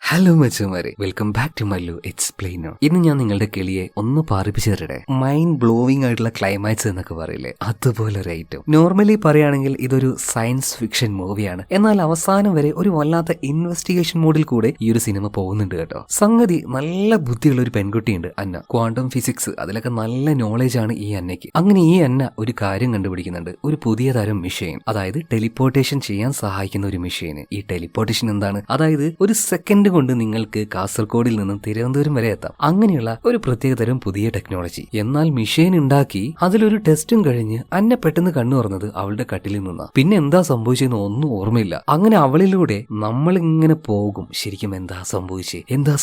Hello മച്ചന്മാരെ, welcome back to Mallu Explainer. ഇന്ന് ഞാൻ നിങ്ങളുടെ കിളിയെ ഒന്ന് പാറിപ്പിച്ചു തരട്ടെ. മൈൻഡ് ബ്ലോവിംഗ് ആയിട്ടുള്ള ക്ലൈമാക്സ് എന്നൊക്കെ പറയില്ലേ, അതുപോലെ ഒരു ഐറ്റം. നോർമലി പറയുകയാണെങ്കിൽ ഇതൊരു സയൻസ് ഫിക്ഷൻ മൂവിയാണ്. എന്നാൽ അവസാനം വരെ ഒരു വല്ലാത്ത ഇൻവെസ്റ്റിഗേഷൻ മോഡിൽ കൂടെ ഈ ഒരു സിനിമ പോകുന്നുണ്ട് കേട്ടോ. സംഗതി നല്ല ബുദ്ധിയുള്ള ഒരു പെൺകുട്ടിയുണ്ട്, അന്ന. ക്വാണ്ടം ഫിസിക്സ് അതിലൊക്കെ നല്ല നോളേജ് ആണ് ഈ അന്നയ്ക്ക്. അങ്ങനെ ഈ അന്ന ഒരു കാര്യം കണ്ടുപിടിക്കുന്നുണ്ട്, ഒരു പുതിയ തരം മെഷീൻ, അതായത് ടെലിപ്പോർട്ടേഷൻ ചെയ്യാൻ സഹായിക്കുന്ന ഒരു മെഷീൻ. ഈ ടെലിപ്പോർട്ടേഷൻ എന്താണ്? അതായത് ഒരു സെക്കൻഡ് കൊണ്ട് നിങ്ങൾക്ക് കാസർഗോഡിൽ നിന്നും തിരുവനന്തപുരം വരെ എത്താം. അങ്ങനെയുള്ള ഒരു പ്രത്യേകതരം പുതിയ ടെക്നോളജി. എന്നാൽ മെഷീൻ ഉണ്ടാക്കി അതിലൊരു ടെസ്റ്റും കഴിഞ്ഞ് അന്ന പെട്ടെന്ന് കണ്ണു തുറന്നത് അവളുടെ കട്ടിലിൽ നിന്നാണ്. പിന്നെ എന്താ സംഭവിച്ചെന്ന് ഒന്നും ഓർമ്മയില്ല. അങ്ങനെ അവളിലൂടെ നമ്മൾ ഇങ്ങനെ പോകും, ശരിക്കും എന്താ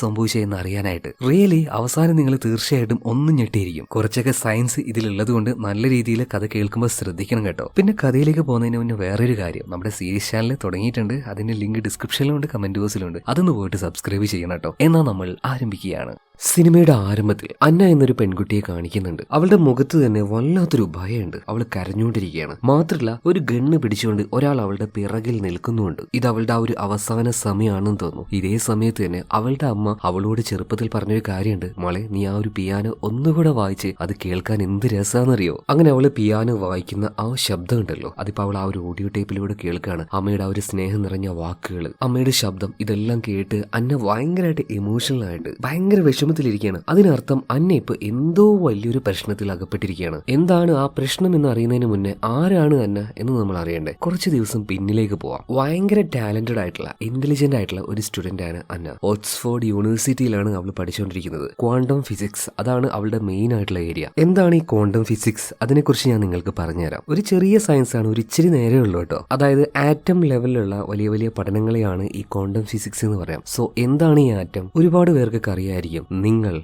സംഭവിച്ചേ എന്ന് അറിയാനായിട്ട്. റിയലി അവസാനം നിങ്ങൾ തീർച്ചയായിട്ടും ഒന്നും ഞെട്ടിയിരിക്കും. കുറച്ചൊക്കെ സയൻസ് ഇതിലുള്ളത് കൊണ്ട് നല്ല രീതിയിൽ കഥ കേൾക്കുമ്പോൾ ശ്രദ്ധിക്കണം കേട്ടോ. പിന്നെ കഥയിലേക്ക് പോകുന്നതിന് മുന്നേ വേറൊരു കാര്യം, നമ്മുടെ സീരീസ് ചാനൽ തുടങ്ങിയിട്ടുണ്ട്. അതിന്റെ ലിങ്ക് ഡിസ്ക്രിപ്ഷനിലുണ്ട്, കമന്റ് ബോക്സിലുണ്ട്. അതൊന്ന് പോയിട്ട് സബ്സ്ക്രൈബ് ചെയ്യണം കേട്ടോ. എന്നാൽ നമ്മൾ ആരംഭിക്കുകയാണ്. സിനിമയുടെ ആരംഭത്തിൽ അന്ന എന്നൊരു പെൺകുട്ടിയെ കാണിക്കുന്നുണ്ട്. അവളുടെ മുഖത്ത് തന്നെ വല്ലാത്തൊരു ഭയമുണ്ട്. അവൾ കരഞ്ഞുകൊണ്ടിരിക്കുകയാണ്. മാത്രമല്ല ഒരു ഗണ്ണ് പിടിച്ചുകൊണ്ട് ഒരാൾ അവളുടെ പിറകിൽ നിൽക്കുന്നുണ്ട്. ഇത് അവളുടെ ആ ഒരു അവസാന സമയമാണെന്ന് തോന്നുന്നു. ഇതേ സമയത്ത് തന്നെ അവളുടെ അമ്മ അവളോട് ചെറുപ്പത്തിൽ പറഞ്ഞൊരു കാര്യമുണ്ട്, മോളെ നീ ആ ഒരു പിയാനോ ഒന്നുകൂടെ വായിച്ച് അത് കേൾക്കാൻ എന്ത് രസാന്നറിയോ. അങ്ങനെ അവള് പിയാനോ വായിക്കുന്ന ആ ശബ്ദം ഉണ്ടല്ലോ, അതിപ്പോ അവൾ ആ ഒരു ഓഡിയോ ടേപ്പിലൂടെ കേൾക്കുകയാണ്. അമ്മയുടെ ആ ഒരു സ്നേഹം നിറഞ്ഞ വാക്കുകൾ, അമ്മയുടെ ശബ്ദം, ഇതെല്ലാം കേട്ട് അന്ന ഭയങ്കരമായിട്ട് ഇമോഷണൽ ആയിട്ട് ഭയങ്കര വിഷമത്തിലിരിക്കുകയാണ്. അതിനർത്ഥം അന്ന ഇപ്പൊ എന്തോ വലിയൊരു പ്രശ്നത്തിൽ അകപ്പെട്ടിരിക്കുകയാണ്. എന്താണ് ആ പ്രശ്നം എന്ന് അറിയുന്നതിന് മുന്നേ ആരാണ് അന്ന എന്ന് നമ്മൾ അറിയണ്ടേ. കുറച്ച് ദിവസം പിന്നിലേക്ക് പോവാം. ഭയങ്കര ടാലന്റഡ് ആയിട്ടുള്ള ഇന്റലിജന്റ് ആയിട്ടുള്ള ഒരു സ്റ്റുഡന്റ് ആണ് അന്ന. ഓക്സ്ഫോർഡ് യൂണിവേഴ്സിറ്റിയിലാണ് അവൾ പഠിച്ചുകൊണ്ടിരിക്കുന്നത്. ക്വാണ്ടം ഫിസിക്സ് അതാണ് അവളുടെ മെയിൻ ആയിട്ടുള്ള ഏരിയ. എന്താണ് ഈ ക്വാണ്ടം ഫിസിക്സ്? അതിനെക്കുറിച്ച് ഞാൻ നിങ്ങൾക്ക് പറഞ്ഞുതരാം. ഒരു ചെറിയ സയൻസ് ആണ്, ഒരു ഇച്ചിരി നേരെ ഉള്ളൂ കേട്ടോ. അതായത് ആറ്റം ലെവലിലുള്ള വലിയ വലിയ പഠനങ്ങളെയാണ് ഈ ക്വാണ്ടം ഫിസിക്സ് എന്ന് പറയാം. സോ എന്താണ് ഈ ആറ്റം? ഒരുപാട് പേർക്കൊക്കെ അറിയായിരിക്കും. നിങ്ങൾ,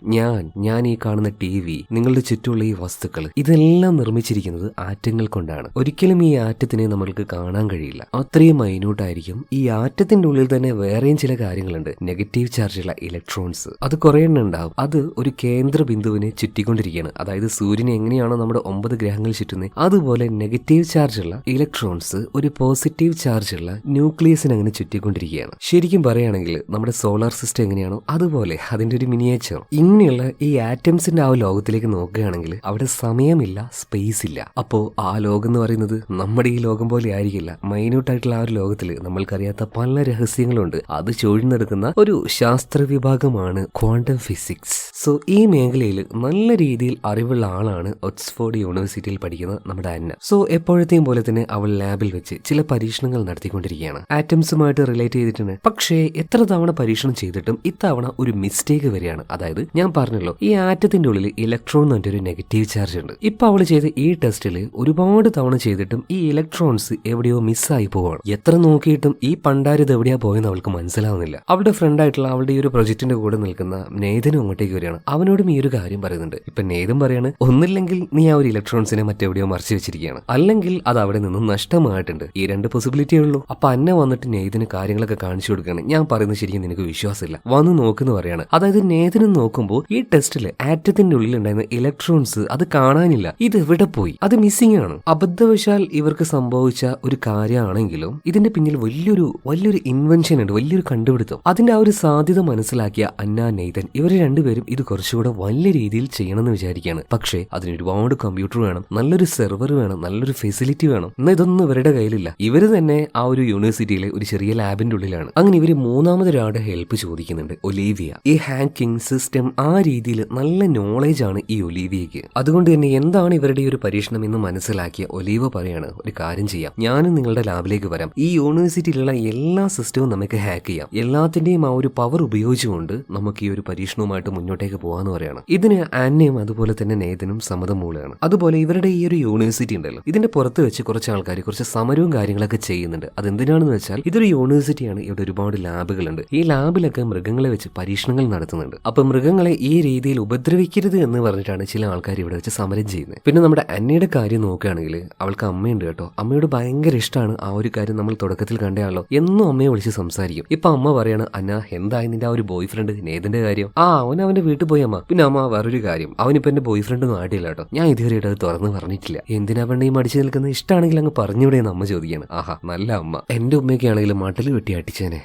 ഞാൻ ഈ കാണുന്ന TV, നിങ്ങളുടെ ചുറ്റുമുള്ള ഈ വസ്തുക്കൾ, ഇതെല്ലാം നിർമ്മിച്ചിരിക്കുന്നത് ആറ്റങ്ങൾ കൊണ്ടാണ്. ഒരിക്കലും ഈ ആറ്റത്തിനെ നമ്മൾക്ക് കാണാൻ കഴിയില്ല. അത്രയും മൈന്യൂട്ട് ആയിരിക്കും. ഈ ആറ്റത്തിന്റെ ഉള്ളിൽ തന്നെ വേറെയും ചില കാര്യങ്ങളുണ്ട്. നെഗറ്റീവ് ചാർജുള്ള ഇലക്ട്രോൺസ്, അത് കുറെ എണ്ണം ഉണ്ടാവും. അത് ഒരു കേന്ദ്ര ബിന്ദുവിനെ ചുറ്റിക്കൊണ്ടിരിക്കുകയാണ്. അതായത് സൂര്യനെ എങ്ങനെയാണോ നമ്മുടെ 9 ഗ്രഹങ്ങൾ ചുറ്റുന്നത്, അതുപോലെ നെഗറ്റീവ് ചാർജുള്ള ഇലക്ട്രോൺസ് ഒരു പോസിറ്റീവ് ചാർജുള്ള ന്യൂക്ലിയസിനെ അങ്ങനെ ചുറ്റിക്കൊണ്ടിരിക്കുകയാണ്. ശരിക്കും പറയുകയാണെങ്കിൽ നമ്മുടെ സോളാർ സിസ്റ്റം എങ്ങനെയാണോ അതുപോലെ അതിന്റെ ഒരു മിനിയേച്ചർ. ഇങ്ങനെയുള്ള ഈ ആറ്റംസിന്റെ ആ ലോകത്തിലേക്ക് നോക്കുകയാണെങ്കിൽ അവിടെ സമയമില്ല, സ്പേസ് ഇല്ല. അപ്പോ ആ ലോകം എന്ന് പറയുന്നത് നമ്മുടെ ഈ ലോകം പോലെ ആയിരിക്കില്ല. മൈന്യൂട്ട് ആയിട്ടുള്ള ആ ഒരു ലോകത്തിൽ നമ്മൾക്കറിയാത്ത പല രഹസ്യങ്ങളുണ്ട്. അത് ചൊഴിഞ്ഞെടുക്കുന്ന ഒരു ശാസ്ത്ര വിഭാഗമാണ് ക്വാണ്ടം ഫിസിക്സ്. സോ ഈ മേഖലയിൽ നല്ല രീതിയിൽ അറിവുള്ള ആളാണ് ഓക്സ്ഫോർഡ് യൂണിവേഴ്സിറ്റിയിൽ പഠിക്കുന്ന നമ്മുടെ അന്ന. സോ എപ്പോഴത്തെയും പോലെ തന്നെ അവൾ ലാബിൽ വെച്ച് ചില പരീക്ഷണങ്ങൾ നടത്തിക്കൊണ്ടിരിക്കുകയാണ്. ആറ്റംസുമായിട്ട് റിലേറ്റ് ചെയ്തിട്ടുണ്ട്. പക്ഷേ എത്ര തവണ പരീക്ഷണം ചെയ്തിട്ടും ഇത്തവണ ഒരു മിസ്റ്റേക്ക് വരികയാണ്. അതായത് ഞാൻ പറഞ്ഞല്ലോ, ഈ ആറ്റത്തിന്റെ ഉള്ളിൽ ഇലക്ട്രോൺ എന്ന് പറഞ്ഞൊരു നെഗറ്റീവ് ചാർജ് ഉണ്ട്. ഇപ്പൊ അവള് ചെയ്ത ഈ ടെസ്റ്റിൽ ഒരുപാട് തവണ ചെയ്തിട്ടും ഈ ഇലക്ട്രോൺസ് എവിടെയോ മിസ്സായി പോവാണ്. എത്ര നോക്കിയിട്ടും ഈ പണ്ടാരിത് എവിടെയാ പോയെന്ന് അവൾക്ക് മനസ്സിലാവുന്നില്ല. അവളുടെ ഫ്രണ്ട് ആയിട്ടുള്ള അവളുടെ ഈ ഒരു പ്രൊജക്ടിന്റെ കൂടെ നിൽക്കുന്ന നേതനും അങ്ങോട്ടേക്ക് വരികയാണ്. അവനോടും ഈ ഒരു കാര്യം പറയുന്നുണ്ട്. ഇപ്പൊ നേതം പറയാണ്, ഒന്നില്ലെങ്കിൽ നീ ആ ഒരു ഇലക്ട്രോൺസിനെ മറ്റെവിടെയോ മറച്ചു വെച്ചിരിക്കുകയാണ്, അല്ലെങ്കിൽ അത് അവിടെ നിന്നും നഷ്ടമായിട്ടുണ്ട്. ഈ 2 പോസിബിലിറ്റിയേ ഉള്ളൂ. അപ്പൊ അന്ന വന്നിട്ട് നേതിന് കാര്യങ്ങളൊക്കെ കാണിച്ചു കൊടുക്കുകയാണ്. ഞാൻ പറയുന്നത് ശരിക്കും നിനക്ക് വിശ്വാസമില്ല, വന്ന് നോക്കുന്നു പറയാണ്. അതായത് നേതിനും നോക്കുമ്പോൾ ഈ ടെസ്റ്റില് ആറ്റത്തിന്റെ ഉള്ളിൽ ഉണ്ടായിരുന്ന ഇലക്ട്രോൺസ് അത് കാണാനില്ല. ഇത് എവിടെ പോയി? അത് മിസ്സിംഗ് ആണ്. അബദ്ധവശാൽ ഇവർക്ക് സംഭവിച്ച ഒരു കാര്യമാണെങ്കിലും ഇതിന്റെ പിന്നിൽ വലിയൊരു ഇൻവെൻഷൻ ഉണ്ട്, വലിയൊരു കണ്ടുപിടുത്തം. അതിന്റെ ആ ഒരു സാധ്യത മനസ്സിലാക്കിയ അന്ന, നെയ്തൻ, ഇവർ രണ്ടുപേരും ഇത് കുറച്ചുകൂടെ വലിയ രീതിയിൽ ചെയ്യണമെന്ന് വിചാരിക്കുകയാണ്. പക്ഷേ അതിന് ഒരുപാട് കമ്പ്യൂട്ടർ വേണം, നല്ലൊരു സെർവർ വേണം, നല്ലൊരു ഫെസിലിറ്റി വേണം. എന്നാൽ ഇതൊന്നും ഇവരുടെ കയ്യിലില്ല. ഇവര് തന്നെ ആ ഒരു യൂണിവേഴ്സിറ്റിയിലെ ഒരു ചെറിയ ലാബിന്റെ ഉള്ളിലാണ്. അങ്ങനെ ഇവര് മൂന്നാമതൊരാളുടെ ഹെൽപ്പ് ചോദിക്കുന്നുണ്ട്, ഒലീവിയ. ഈ ഹാക്കിംഗ് സിസ്റ്റം ആ രീതിയിൽ നല്ല നോളേജ് ആണ് ഈ ഒലീവിയയ്ക്ക്. അതുകൊണ്ട് തന്നെ എന്താണ് ഇവരുടെ ഒരു പരീക്ഷണം എന്ന് മനസ്സിലാക്കിയ ഒലീവ പറയാണ്, ഒരു കാര്യം ചെയ്യാം, ഞാനും നിങ്ങളുടെ ലാബിലേക്ക് വരാം. ഈ യൂണിവേഴ്സിറ്റിയിലുള്ള എല്ലാ സിസ്റ്റവും നമുക്ക് ഹാക്ക് ചെയ്യാം. എല്ലാത്തിന്റെയും ആ ഒരു പവർ ഉപയോഗിച്ചുകൊണ്ട് നമുക്ക് ഈ ഒരു പരീക്ഷണവുമായിട്ട് മുന്നോട്ടേക്ക് പോകാന്ന് പറയണം. ഇതിന് ആന്നയും അതുപോലെ തന്നെ നേതനും സമ്മതം മൂലമാണ്. അതുപോലെ ഇവരുടെ ഈ ഒരു യൂണിവേഴ്സിറ്റി ഉണ്ടല്ലോ, ഇതിന്റെ പുറത്ത് വെച്ച് കുറച്ച് ആൾക്കാർ കുറച്ച് സമരവും കാര്യങ്ങളൊക്കെ ചെയ്യുന്നുണ്ട്. അതെന്തിനാണെന്ന് വെച്ചാൽ ഇതൊരു യൂണിവേഴ്സിറ്റിയാണ്, ഇവിടെ ഒരുപാട് ലാബുകളുണ്ട്. ഈ ലാബിലൊക്കെ മൃഗങ്ങളെ വെച്ച് പരീക്ഷണങ്ങൾ നടത്തുന്നുണ്ട്. അപ്പൊ അപ്പൊ മൃഗങ്ങളെ ഈ രീതിയിൽ ഉപദ്രവിക്കരുത് എന്ന് പറഞ്ഞിട്ടാണ് ചില ആൾക്കാർ ഇവിടെ വെച്ച് സമരം ചെയ്യുന്നത്. പിന്നെ നമ്മുടെ അന്നയുടെ കാര്യം നോക്കുകയാണെങ്കിൽ അവൾക്ക് അമ്മയുണ്ട് കേട്ടോ. അമ്മയോട് ഭയങ്കര ഇഷ്ടമാണ്. ആ ഒരു കാര്യം നമ്മൾ തുടക്കത്തിൽ കണ്ടയാളോ എന്നും അമ്മയെ വിളിച്ച് സംസാരിക്കും. ഇപ്പൊ അമ്മ പറയാണ്, അന്ന എന്തായി നിന്റെ ആ ഒരു ബോയ് ഫ്രണ്ട് നേതിന്റെ കാര്യം? അവന്റെ വീട്ടിൽ പോയി അമ്മ. പിന്നെ അമ്മ വേറൊരു കാര്യം, അവനിപ്പോ എന്റെ ബോയ് ഫ്രണ്ട് ഒന്നും ആയിട്ടില്ല കേട്ടോ. ഞാൻ ഇതുവരെയായിട്ട് അത് തുറന്ന് പറഞ്ഞിട്ടില്ല. എന്തിനാ പെണ്ണ ഈ മടിച്ചു നിൽക്കുന്നത്? ഇഷ്ടമാണെങ്കിൽ അങ്ങ് പറഞ്ഞുവിടെയെന്ന് അമ്മ ചോദിക്കുകയാണ്. നല്ല അമ്മ. എന്റെ ഉമ്മയൊക്കെ ആണെങ്കിലും മട്ടൽ വെട്ടി അടിച്ചേനെ.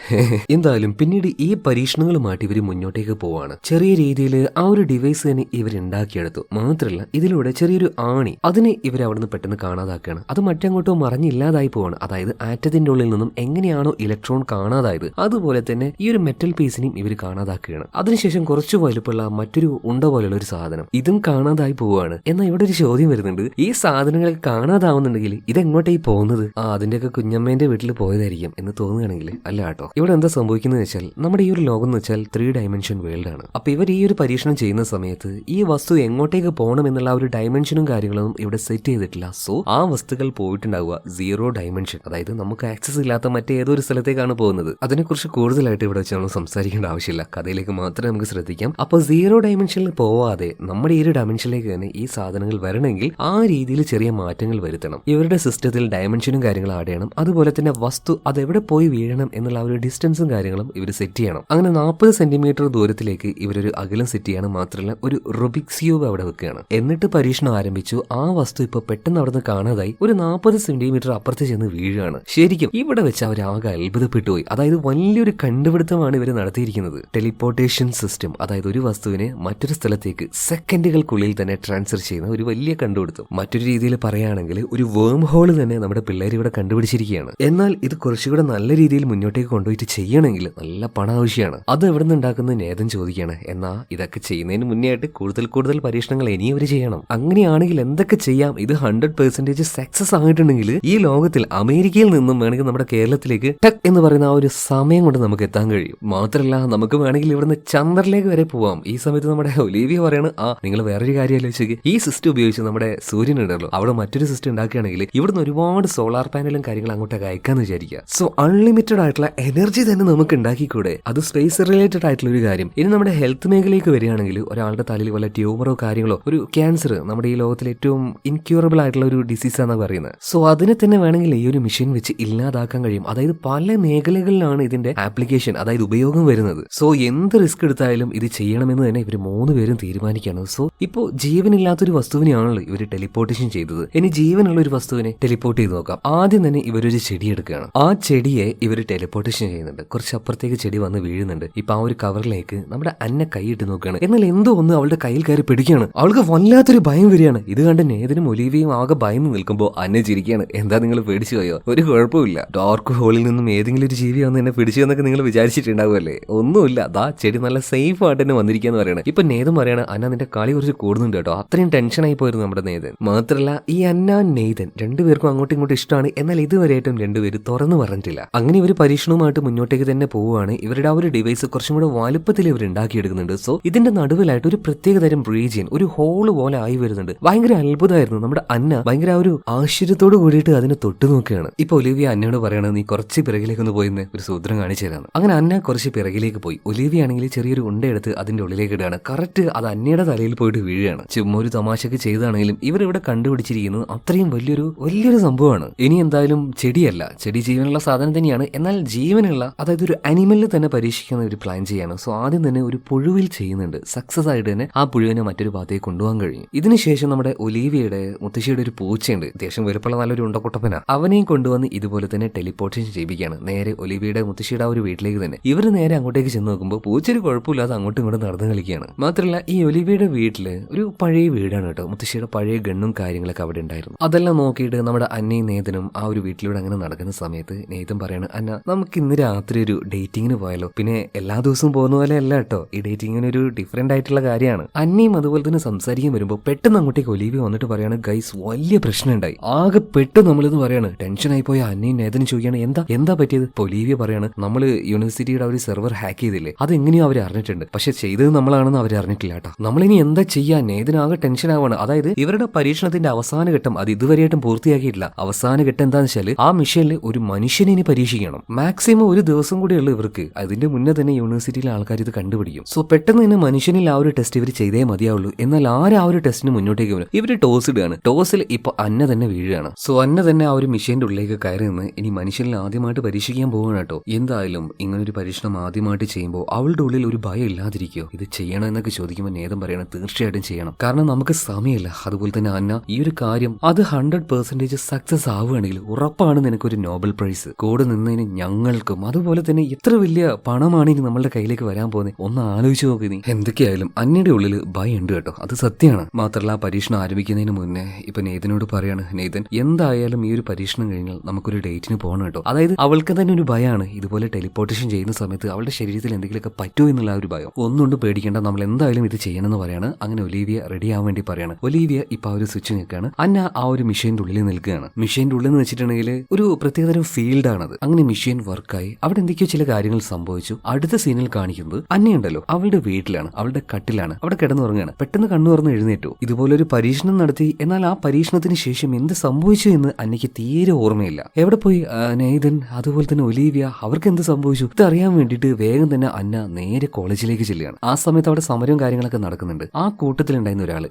എന്തായാലും പിന്നീട് ഈ പരീക്ഷണങ്ങളുമായിട്ട് ഇവർ മുന്നോട്ടേക്ക് പോവാണ്. ചെറിയ രീതിയിൽ ആ ഒരു ഡിവൈസ് തന്നെ ഇവരുണ്ടാക്കിയെടുത്തു. മാത്രമല്ല ഇതിലൂടെ ചെറിയൊരു ആണി അതിനെ ഇവർ അവിടുന്ന് പെട്ടെന്ന് കാണാതാക്കുകയാണ്. അത് മറ്റങ്ങോട്ടോ മറിഞ്ഞില്ലാതായി പോവാണ്. അതായത് ആറ്റത്തിന്റെ ഉള്ളിൽ നിന്നും എങ്ങനെയാണോ ഇലക്ട്രോൺ കാണാതായത് അതുപോലെ തന്നെ ഈ ഒരു മെറ്റൽ പീസിനെയും ഇവർ കാണാതാക്കുകയാണ്. അതിനുശേഷം കുറച്ചു വലുപ്പമുള്ള മറ്റൊരു ഉണ്ട പോലെയുള്ള ഒരു സാധനം ഇതും കാണാതായി പോവാണ്. എന്നാൽ ഇവിടെ ഒരു ചോദ്യം വരുന്നുണ്ട്, ഈ സാധനങ്ങൾ കാണാതാവുന്നുണ്ടെങ്കിൽ ഇതെങ്ങോട്ടേ പോകുന്നത്? അതിന്റെയൊക്കെ കുഞ്ഞമ്മേന്റെ വീട്ടിൽ പോയതായിരിക്കും എന്ന് തോന്നുകയാണെങ്കിൽ അല്ല കേട്ടോ. ഇവിടെ എന്താ സംഭവിക്കുന്നത് വെച്ചാൽ നമ്മുടെ ഈ ഒരു ലോകം എന്ന് വെച്ചാൽ 3 ഡയമെൻഷൻ വേൾഡ് ആണ്. അപ്പൊ ഇവർ ഈ ഒരു പരീക്ഷണം ചെയ്യുന്ന സമയത്ത് ഈ വസ്തു എങ്ങോട്ടേക്ക് പോകണം എന്നുള്ള ഒരു ഡയമെൻഷനും കാര്യങ്ങളും ഇവിടെ സെറ്റ് ചെയ്തിട്ടില്ല. സോ ആ വസ്തുക്കൾ പോയിട്ടുണ്ടാവുക 0 ഡയമെൻഷൻ, അതായത് നമുക്ക് ആക്സസ് ഇല്ലാത്ത മറ്റേതൊരു സ്ഥലത്തേക്കാണ് പോകുന്നത്. അതിനെക്കുറിച്ച് കൂടുതലായിട്ട് ഇവിടെ വെച്ച് നമ്മൾ സംസാരിക്കേണ്ട ആവശ്യമില്ല. കഥയിലേക്ക് മാത്രമേ നമുക്ക് ശ്രദ്ധിക്കാം. അപ്പൊ 0 ഡയമെൻഷനിൽ പോവാതെ നമ്മുടെ ഈ ഒരു ഡയമെൻഷനിലേക്ക് തന്നെ ഈ സാധനങ്ങൾ വരണമെങ്കിൽ ആ രീതിയിൽ ചെറിയ മാറ്റങ്ങൾ വരുത്തണം. ഇവരുടെ സിസ്റ്റത്തിൽ ഡയമെൻഷനും കാര്യങ്ങളും ആഡ് ചെയ്യണം. അതുപോലെ തന്നെ വസ്തു അതെവിടെ പോയി വീഴണം എന്നുള്ള ഒരു ഡിസ്റ്റൻസും കാര്യങ്ങളും ഇവർ സെറ്റ് ചെയ്യണം. അങ്ങനെ 40 സെന്റിമീറ്റർ ദൂരത്തിലേക്ക് ഇവരൊരു അകലം സെറ്റ് ചെയ്യണം. മാത്രമല്ല ഒരു റുബിക്സ് ക്യൂബ് അവിടെ വെക്കുകയാണ്. എന്നിട്ട് പരീക്ഷണം ആരംഭിച്ചു. ആ വസ്തു ഇപ്പൊ പെട്ടെന്ന് അവിടെ നിന്ന് കാണാതായി ഒരു 40 സെന്റിമീറ്റർ അപ്പുറത്ത് ചെന്ന് വീഴുകയാണ്. ശരിക്കും ഇവിടെ വെച്ച് അവർ ആകെ അത്ഭുതപ്പെട്ടു പോയി. അതായത് വലിയൊരു കണ്ടുപിടുത്തമാണ് ഇവർ നടത്തിയിരിക്കുന്നത്. ടെലിപ്പോർട്ടേഷൻ സിസ്റ്റം, അതായത് ഒരു വസ്തുവിനെ മറ്റൊരു സ്ഥലത്തേക്ക് സെക്കൻഡുകൾക്കുള്ളിൽ തന്നെ ട്രാൻസ്ഫർ ചെയ്യുന്ന ഒരു വലിയ കണ്ടുപിടുത്തം. മറ്റൊരു രീതിയിൽ പറയുകയാണെങ്കിൽ ഒരു വേം ഹോൾ തന്നെ നമ്മുടെ പിള്ളേർ ഇവിടെ കണ്ടുപിടിച്ചിരിക്കുകയാണ്. എന്നാൽ ഇത് കുറച്ചുകൂടെ നല്ല രീതിയിൽ മുന്നോട്ടേക്ക് കൊണ്ടുപോയിട്ട് ചെയ്യണമെങ്കിൽ നല്ല പണം ആവശ്യമാണ്. അത് എവിടെ നിന്ന് ഉണ്ടാക്കുന്നത് നേതം ചോദിക്കുകയാണ്. എന്നാ ഇതൊക്കെ ചെയ്യുന്നതിന് മുന്നേ ആയിട്ട് കൂടുതൽ പരീക്ഷണങ്ങൾ ഇനി അവർ ചെയ്യണം. അങ്ങനെയാണെങ്കിൽ എന്തൊക്കെ ചെയ്യാം? ഇത് 100% സക്സസ് ആയിട്ടുണ്ടെങ്കിൽ ഈ ലോകത്തിൽ അമേരിക്കയിൽ നിന്നും വേണമെങ്കിൽ നമ്മുടെ കേരളത്തിലേക്ക് ടെക് എന്ന് പറയുന്ന ആ ഒരു സമയം കൊണ്ട് നമുക്ക് എത്താൻ കഴിയും. മാത്രമല്ല നമുക്ക് വേണമെങ്കിൽ ഇവിടുന്ന് ചന്ദ്രനിലേക്ക് വരെ പോവാം. ഈ സമയത്ത് നമ്മുടെ ഒലീവിയ പറയാണ്, നിങ്ങൾ വേറൊരു കാര്യം ആലോചിച്ചേക്ക്, ഈ സിസ്റ്റം ഉപയോഗിച്ച് നമ്മുടെ സൂര്യൻ ഉണ്ടല്ലോ അവിടെ മറ്റൊരു സിസ്റ്റം ഉണ്ടാക്കുകയാണെങ്കിൽ ഇവിടുന്ന് ഒരുപാട് സോളാർ പാനലും കാര്യങ്ങളും അങ്ങോട്ടേക്ക് അയക്കാന്ന് വിചാരിക്കുക. സോ അൺലിമിറ്റഡ് ആയിട്ടുള്ള എനർജി തന്നെ നമുക്ക് ഉണ്ടാക്കിക്കൂടെ? അത് സ്പേസ് റിലേറ്റഡ് ആയിട്ടുള്ള ഒരു കാര്യം. ഇനി നമ്മുടെ ഹെൽത്ത് മേഖലയിലേക്ക് വരികയാണെങ്കിൽ ഒരാളുടെ തലയിൽ വല്ല ട്യൂമറോ കാര്യങ്ങളോ ഒരു ക്യാൻസർ നമ്മുടെ ഈ ലോകത്തിലെ ഏറ്റവും ഇൻക്യൂറബിൾ ആയിട്ടുള്ള ഒരു ഡിസീസ് ആണെന്ന് പറയുന്നത്. സോ അതിനെ തന്നെ വേണമെങ്കിൽ ഈ ഒരു മെഷീൻ വെച്ച് ഇല്ലാതാക്കാൻ കഴിയും. അതായത് പല മേഖലകളിലാണ് ഇതിന്റെ ആപ്ലിക്കേഷൻ, അതായത് ഉപയോഗം വരുന്നത്. സോ എന്ത് റിസ്ക് എടുത്തായാലും ഇത് ചെയ്യണമെന്ന് തന്നെ ഇവർ 3 പേരും തീരുമാനിക്കുകയാണ്. സോ ഇപ്പോൾ ജീവനില്ലാത്തൊരു വസ്തുവിനെയാണല്ലോ ഇവർ ടെലിപ്പോർട്ടേഷൻ ചെയ്തത്. ഇനി ജീവനുള്ള ഒരു വസ്തുവിനെ ടെലിപ്പോർട്ട് ചെയ്ത് നോക്കാം. ആദ്യം തന്നെ ഇവരൊരു ചെടി എടുക്കുകയാണ്. ആ ചെടിയെ ഇവർ ടെലിപ്പോർട്ടേഷൻ ചെയ്യുന്നുണ്ട്. കുറച്ച് അപ്പുറത്തേക്ക് ചെടി വന്ന് വീഴുന്നുണ്ട്. ഇപ്പൊ ആ ഒരു കവറിലേക്ക് നമ്മുടെ അന്ന കൈയിട്ട് നോക്കുകയാണ്. എന്നാൽ എന്തോ ഒന്ന് അവളുടെ കയ്യിൽ കയറി പിടിക്കുകയാണ്. അവൾക്ക് വല്ലാത്തൊരു ഭയം വരികയാണ്. ഇത് കണ്ട് നേതനും ഒലീവിയും ആകെ ഭയന്ന് നിൽക്കുമ്പോൾ അന്ന ചിരിക്കുകയാണ്. എന്താ നിങ്ങൾ പേടിച്ചു പോയോ? ഒരു കുഴപ്പമില്ല, ഡാർക്ക് ഹോളിൽ നിന്നും ഏതെങ്കിലും ഒരു ജീവി വന്ന് എന്നെ പിടിച്ചു എന്നൊക്കെ നിങ്ങൾ വിചാരിച്ചിട്ടുണ്ടാവുമല്ലേ? ഒന്നുമില്ല, ദാ ചെടി നല്ല സേഫ് ആയിട്ട് തന്നെ വന്നിരിക്കാന്ന് പറയണം. ഇപ്പൊ നേതം പറയാണ്, അന്ന നിന്റെ കളി കുറച്ച് കൂടുന്നുണ്ട് കേട്ടോ. അത്രയും ടെൻഷനായി പോയിരുന്നു നമ്മുടെ നേതൻ. മാത്രമല്ല ഈ അന്ന നേതൻ രണ്ടുപേർക്കും അങ്ങോട്ടും ഇങ്ങോട്ടും ഇഷ്ടമാണ്. എന്നാൽ ഇതുവരെയായിട്ടും രണ്ടുപേര് തുറന്നു പറഞ്ഞിട്ടില്ല. അങ്ങനെ ഇവർ പരീക്ഷണവുമായിട്ട് മുന്നോട്ടേക്ക് തന്നെ പോവുകയാണ്. ഇവരുടെ ആ ഒരു ഡിവൈസ് കുറച്ചും കൂടെ വലുപ്പത്തിൽ ഇവർ ഉണ്ടാക്കിയെടുക്കുന്നുണ്ട്. സോ ഇതിന്റെ നടുവിലായിട്ട് ഒരു പ്രത്യേകതരം റീജിയൻ, ഒരു ഹോള് പോലെ ആയി വരുന്നുണ്ട്. ഭയങ്കര അത്ഭുതമായിരുന്നു. നമ്മുടെ അന്ന ഭയങ്കര ആ ഒരു ആശ്ചര്യത്തോട് കൂടിയിട്ട് അതിനെ തൊട്ടു നോക്കുകയാണ്. ഇപ്പൊ ഒലിവിയ അന്നയോട് പറയണത്, നീ കുറച്ച് പിറകിലേക്ക് ഒന്ന് പോയിന്ന് ഒരു സൂത്രം കാണിച്ചു തരാന്ന്. അങ്ങനെ അന്ന കുറച്ച് പിറകിലേക്ക് പോയി. ഒലിവിയ ആണെങ്കിൽ ചെറിയൊരു ഉണ്ടെടുത്ത് അതിന്റെ ഉള്ളിലേക്ക് ഇടുകയാണ്. കറക്റ്റ് അത് അന്നയുടെ തലയിൽ പോയിട്ട് വീഴുകയാണ്. ചുമ്മാ ഒരു തമാശക്ക് ചെയ്താണെങ്കിലും ഇവരിവിടെ കണ്ടുപിടിച്ചിരിക്കുന്നത് അത്രയും വലിയൊരു സംഭവമാണ്. ഇനി എന്തായാലും ചെടിയല്ല, ചെടി ജീവനുള്ള സാധനം തന്നെയാണ്. എന്നാൽ ജീവനുള്ള, അതായത് ഒരു അനിമലിൽ തന്നെ പരീക്ഷിക്കുന്ന ഒരു പ്ലാൻ ചെയ്യാണ്. സോ ആദ്യം തന്നെ ഒരു പുഴുവിൽ ചെയ്യുന്നുണ്ട്. സക്സസ് ആയിട്ട് തന്നെ ആ പുഴുവിനെ മറ്റൊരു ഭാഗത്തേക്ക് കൊണ്ടുപോകാൻ കഴിയും. ഇതിനുശേഷം നമ്മുടെ ഒലീവിയയുടെ മുത്തശ്ശിയുടെ ഒരു പൂച്ചയുണ്ട്, അത്യാവശ്യം വലുപ്പമുള്ള നല്ലൊരു ഉണ്ടക്കൊട്ടപ്പന. അവനെയും കൊണ്ടുവന്ന് ഇതുപോലെ തന്നെ ടെലിപ്പോർട്ടേഷൻ ചെയ്യിപ്പിക്കുകയാണ്. നേരെ ഒലീവിയയുടെ മുത്തശ്ശിയുടെ ആ ഒരു വീട്ടിലേക്ക് തന്നെ. ഇവർ നേരെ അങ്ങോട്ടേക്ക് ചെന്ന് നോക്കുമ്പോൾ പൂച്ചൊരു കുഴപ്പമില്ലാതെ അങ്ങോട്ടും ഇങ്ങോട്ടും നടന്നു കളിക്കുകയാണ്. മാത്രമല്ല ഈ ഒലീവിയയുടെ വീട്ടില് ഒരു പഴയ വീടാണ് കേട്ടോ. മുത്തശ്ശിയുടെ പഴയ ഗണ്ണും കാര്യങ്ങളൊക്കെ അവിടെ ഉണ്ടായിരുന്നു. അതെല്ലാം നോക്കിയിട്ട് നമ്മുടെ അന്നയും നേതനും ആ ഒരു വീട്ടിലൂടെ അങ്ങനെ നടക്കുന്ന സമയത്ത് നേതൻ പറയാണ്, അന്ന നമുക്ക് ഇന്ന് രാത്രി ഒരു ഡേറ്റിങ്ങിന് പോയാലോ? പിന്നെ എല്ലാ ദിവസവും പോകുന്ന പോലെ അല്ല കേട്ടോ, ഈ ഡേറ്റിങ്ങിന് ഒരു ഡിഫറെന്റ് ആയിട്ടുള്ള കാര്യമാണ്. അന്നയും അതുപോലെ തന്നെ സംസാരിക്കാൻ വരുമ്പോൾ പെട്ടെന്ന് അങ്ങോട്ടേക്ക് ഒലീവിയ വന്നിട്ട് പറയാണ്, ഗൈസ് വലിയ പ്രശ്നം ഉണ്ടായി, ആകെ പെട്ടെന്ന് നമ്മളിത് പറയാണ്. ടെൻഷനായി പോയ അന്നയും നേതനും ചോദിക്കുകയാണ്, എന്താ പറ്റിയത്? ഒലീവിയ പറയാണ്, നമ്മൾ യൂണിവേഴ്സിറ്റിയുടെ ഒരു സെർവർ ഹാക്ക് ചെയ്തില്ലേ, അതെങ്ങനെയോ അവർ അറിഞ്ഞിട്ടുണ്ട്, പക്ഷെ ചെയ്തത് നമ്മളാണെന്ന് അവർ അറിഞ്ഞിട്ടില്ല കേട്ടോ. നമ്മളിനി എന്താ ചെയ്യാ? നേതനാകെ ടെൻഷൻ ആവാണ്. അതായത് ഇവരുടെ പരീക്ഷണത്തിന്റെ അവസാന ഘട്ടം അത് ഇതുവരെയായിട്ടും പൂർത്തിയാക്കിയിട്ടില്ല. അവസാന ഘട്ടം എന്താണെന്ന് വെച്ചാൽ ആ മിഷനിൽ ഒരു മനുഷ്യനെ ഇനി പരീക്ഷിക്കണം. മാക്സിമം ഒരു ദിവസം കൂടിയുള്ളൂ ഇവർക്ക്. അതിന്റെ മുന്നേ തന്നെ യൂണിവേഴ്സിറ്റിയിലെ ആൾക്കാർ ഇത് കണ്ടുപിടിക്കും. സംഭവിക്കും. സോ പെട്ടെന്ന് തന്നെ മനുഷ്യനിൽ ആ ഒരു ടെസ്റ്റ് ഇവർ ചെയ്തേ മതിയാവുള്ളൂ. എന്നാൽ ആരും ആ ഒരു ടെസ്റ്റിന് മുന്നോട്ടേക്ക് വരും. ഇവർ ടോസ് ഇടുകയാണ്. ടോസിൽ ഇപ്പൊ അന്ന തന്നെ വീഴുകയാണ്. സോ അന്ന തന്നെ ആ ഒരു മിഷീന്റെ ഉള്ളിലേക്ക് കയറി നിന്ന് ഇനി മനുഷ്യനിൽ ആദ്യമായിട്ട് പരീക്ഷിക്കാൻ പോവുകയാണ് കേട്ടോ. എന്തായാലും ഇങ്ങനൊരു പരീക്ഷണം ആദ്യമായിട്ട് ചെയ്യുമ്പോൾ അവളുടെ ഉള്ളിൽ ഒരു ഭയം ഇല്ലാതിരിക്കുമോ? ഇത് ചെയ്യണം എന്നൊക്കെ ചോദിക്കുമ്പോൾ നേതം പറയണം തീർച്ചയായിട്ടും ചെയ്യണം, കാരണം നമുക്ക് സമയമില്ല. അതുപോലെ തന്നെ അന്ന ഈ ഒരു കാര്യം അത് 100% സക്സസ് ആവുകയാണെങ്കിൽ ഉറപ്പാണ് നിനക്കൊരു നോബൽ പ്രൈസ്. കൂടെ നിന്നതിന് ഞങ്ങൾക്കും അതുപോലെ തന്നെ എത്ര വലിയ പണമാണ് ഇനി നമ്മളുടെ കയ്യിലേക്ക് വരാൻ പോകുന്നത് ഒന്ന് ആലോചിച്ച് നോക്കി നീ. എന്തൊക്കെയായാലും അന്നയുടെ ഉള്ളിൽ ഭയം ഉണ്ട് കേട്ടോ, അത് സത്യമാണ്. മാത്രമല്ല ആ പരീക്ഷണം ആരംഭിക്കുന്നതിന് മുന്നേ ഇപ്പൊ നേതനോട് പറയാണ്, നേതൻ എന്തായാലും ഈ ഒരു പരീക്ഷണം കഴിഞ്ഞാൽ നമുക്കൊരു ഡേറ്റിന് പോകണം കേട്ടോ. അതായത് അവൾക്ക് തന്നെ ഒരു ഭയമാണ് ഇതുപോലെ ടെലിപ്പോർട്ടേഷൻ ചെയ്യുന്ന സമയത്ത് അവളുടെ ശരീരത്തിൽ എന്തെങ്കിലുമൊക്കെ പറ്റുമോ എന്നുള്ള ആ ഒരു ഭയം. ഒന്നുകൊണ്ട് പേടിക്കേണ്ട, നമ്മൾ എന്തായാലും ഇത് ചെയ്യണമെന്ന് പറയാണ്. അങ്ങനെ ഒലീവിയ റെഡി ആവാൻ വേണ്ടി പറയാണ്. ഒലീവിയ ഇപ്പൊ ആ ഒരു സ്വിച്ച് നിൽക്കുകയാണ്. അന്ന ആ ഒരു മെഷീന്റെ ഉള്ളിൽ നിൽക്കുകയാണ്. മെഷീന്റെ ഉള്ളിൽ എന്ന് വെച്ചിട്ടുണ്ടെങ്കിൽ ഒരു പ്രത്യേകതരം ഫീൽഡാണത്. അങ്ങനെ മെഷീൻ വർക്കായി അവിടെ എന്തൊക്കെയോ ചില കാര്യങ്ങൾ സംഭവിച്ചു. അടുത്ത സീനിൽ കാണിക്കുന്നത് അന്നയുണ്ടല്ലോ അവളുടെ വീട്ടിലാണ്, അവളുടെ കട്ടിലാണ്, അവിടെ കിടന്നുറങ്ങുകയാണ്. പെട്ടെന്ന് കണ്ണു തുറന്ന് എഴുന്നേറ്റു. ഇതുപോലൊരു പരീക്ഷണം നടത്തി. എന്നാൽ ആ പരീക്ഷണത്തിന് ശേഷം എന്ത് സംഭവിച്ചു എന്ന് അന്നയ്ക്ക് തീരെ ഓർമ്മയില്ല. എവിടെ പോയി നേതൻ അതുപോലെ തന്നെ ഒലീവിയ, അവർക്ക് എന്ത് സംഭവിച്ചു ഇതറിയാൻ വേണ്ടിയിട്ട് വേഗം തന്നെ അന്ന നേരെ കോളേജിലേക്ക് ചെല്ലുകയാണ്. ആ സമയത്ത് അവിടെ സമരവും കാര്യങ്ങളൊക്കെ നടക്കുന്നുണ്ട്. ആ കൂട്ടത്തിലുണ്ടായിരുന്ന ഒരാൾ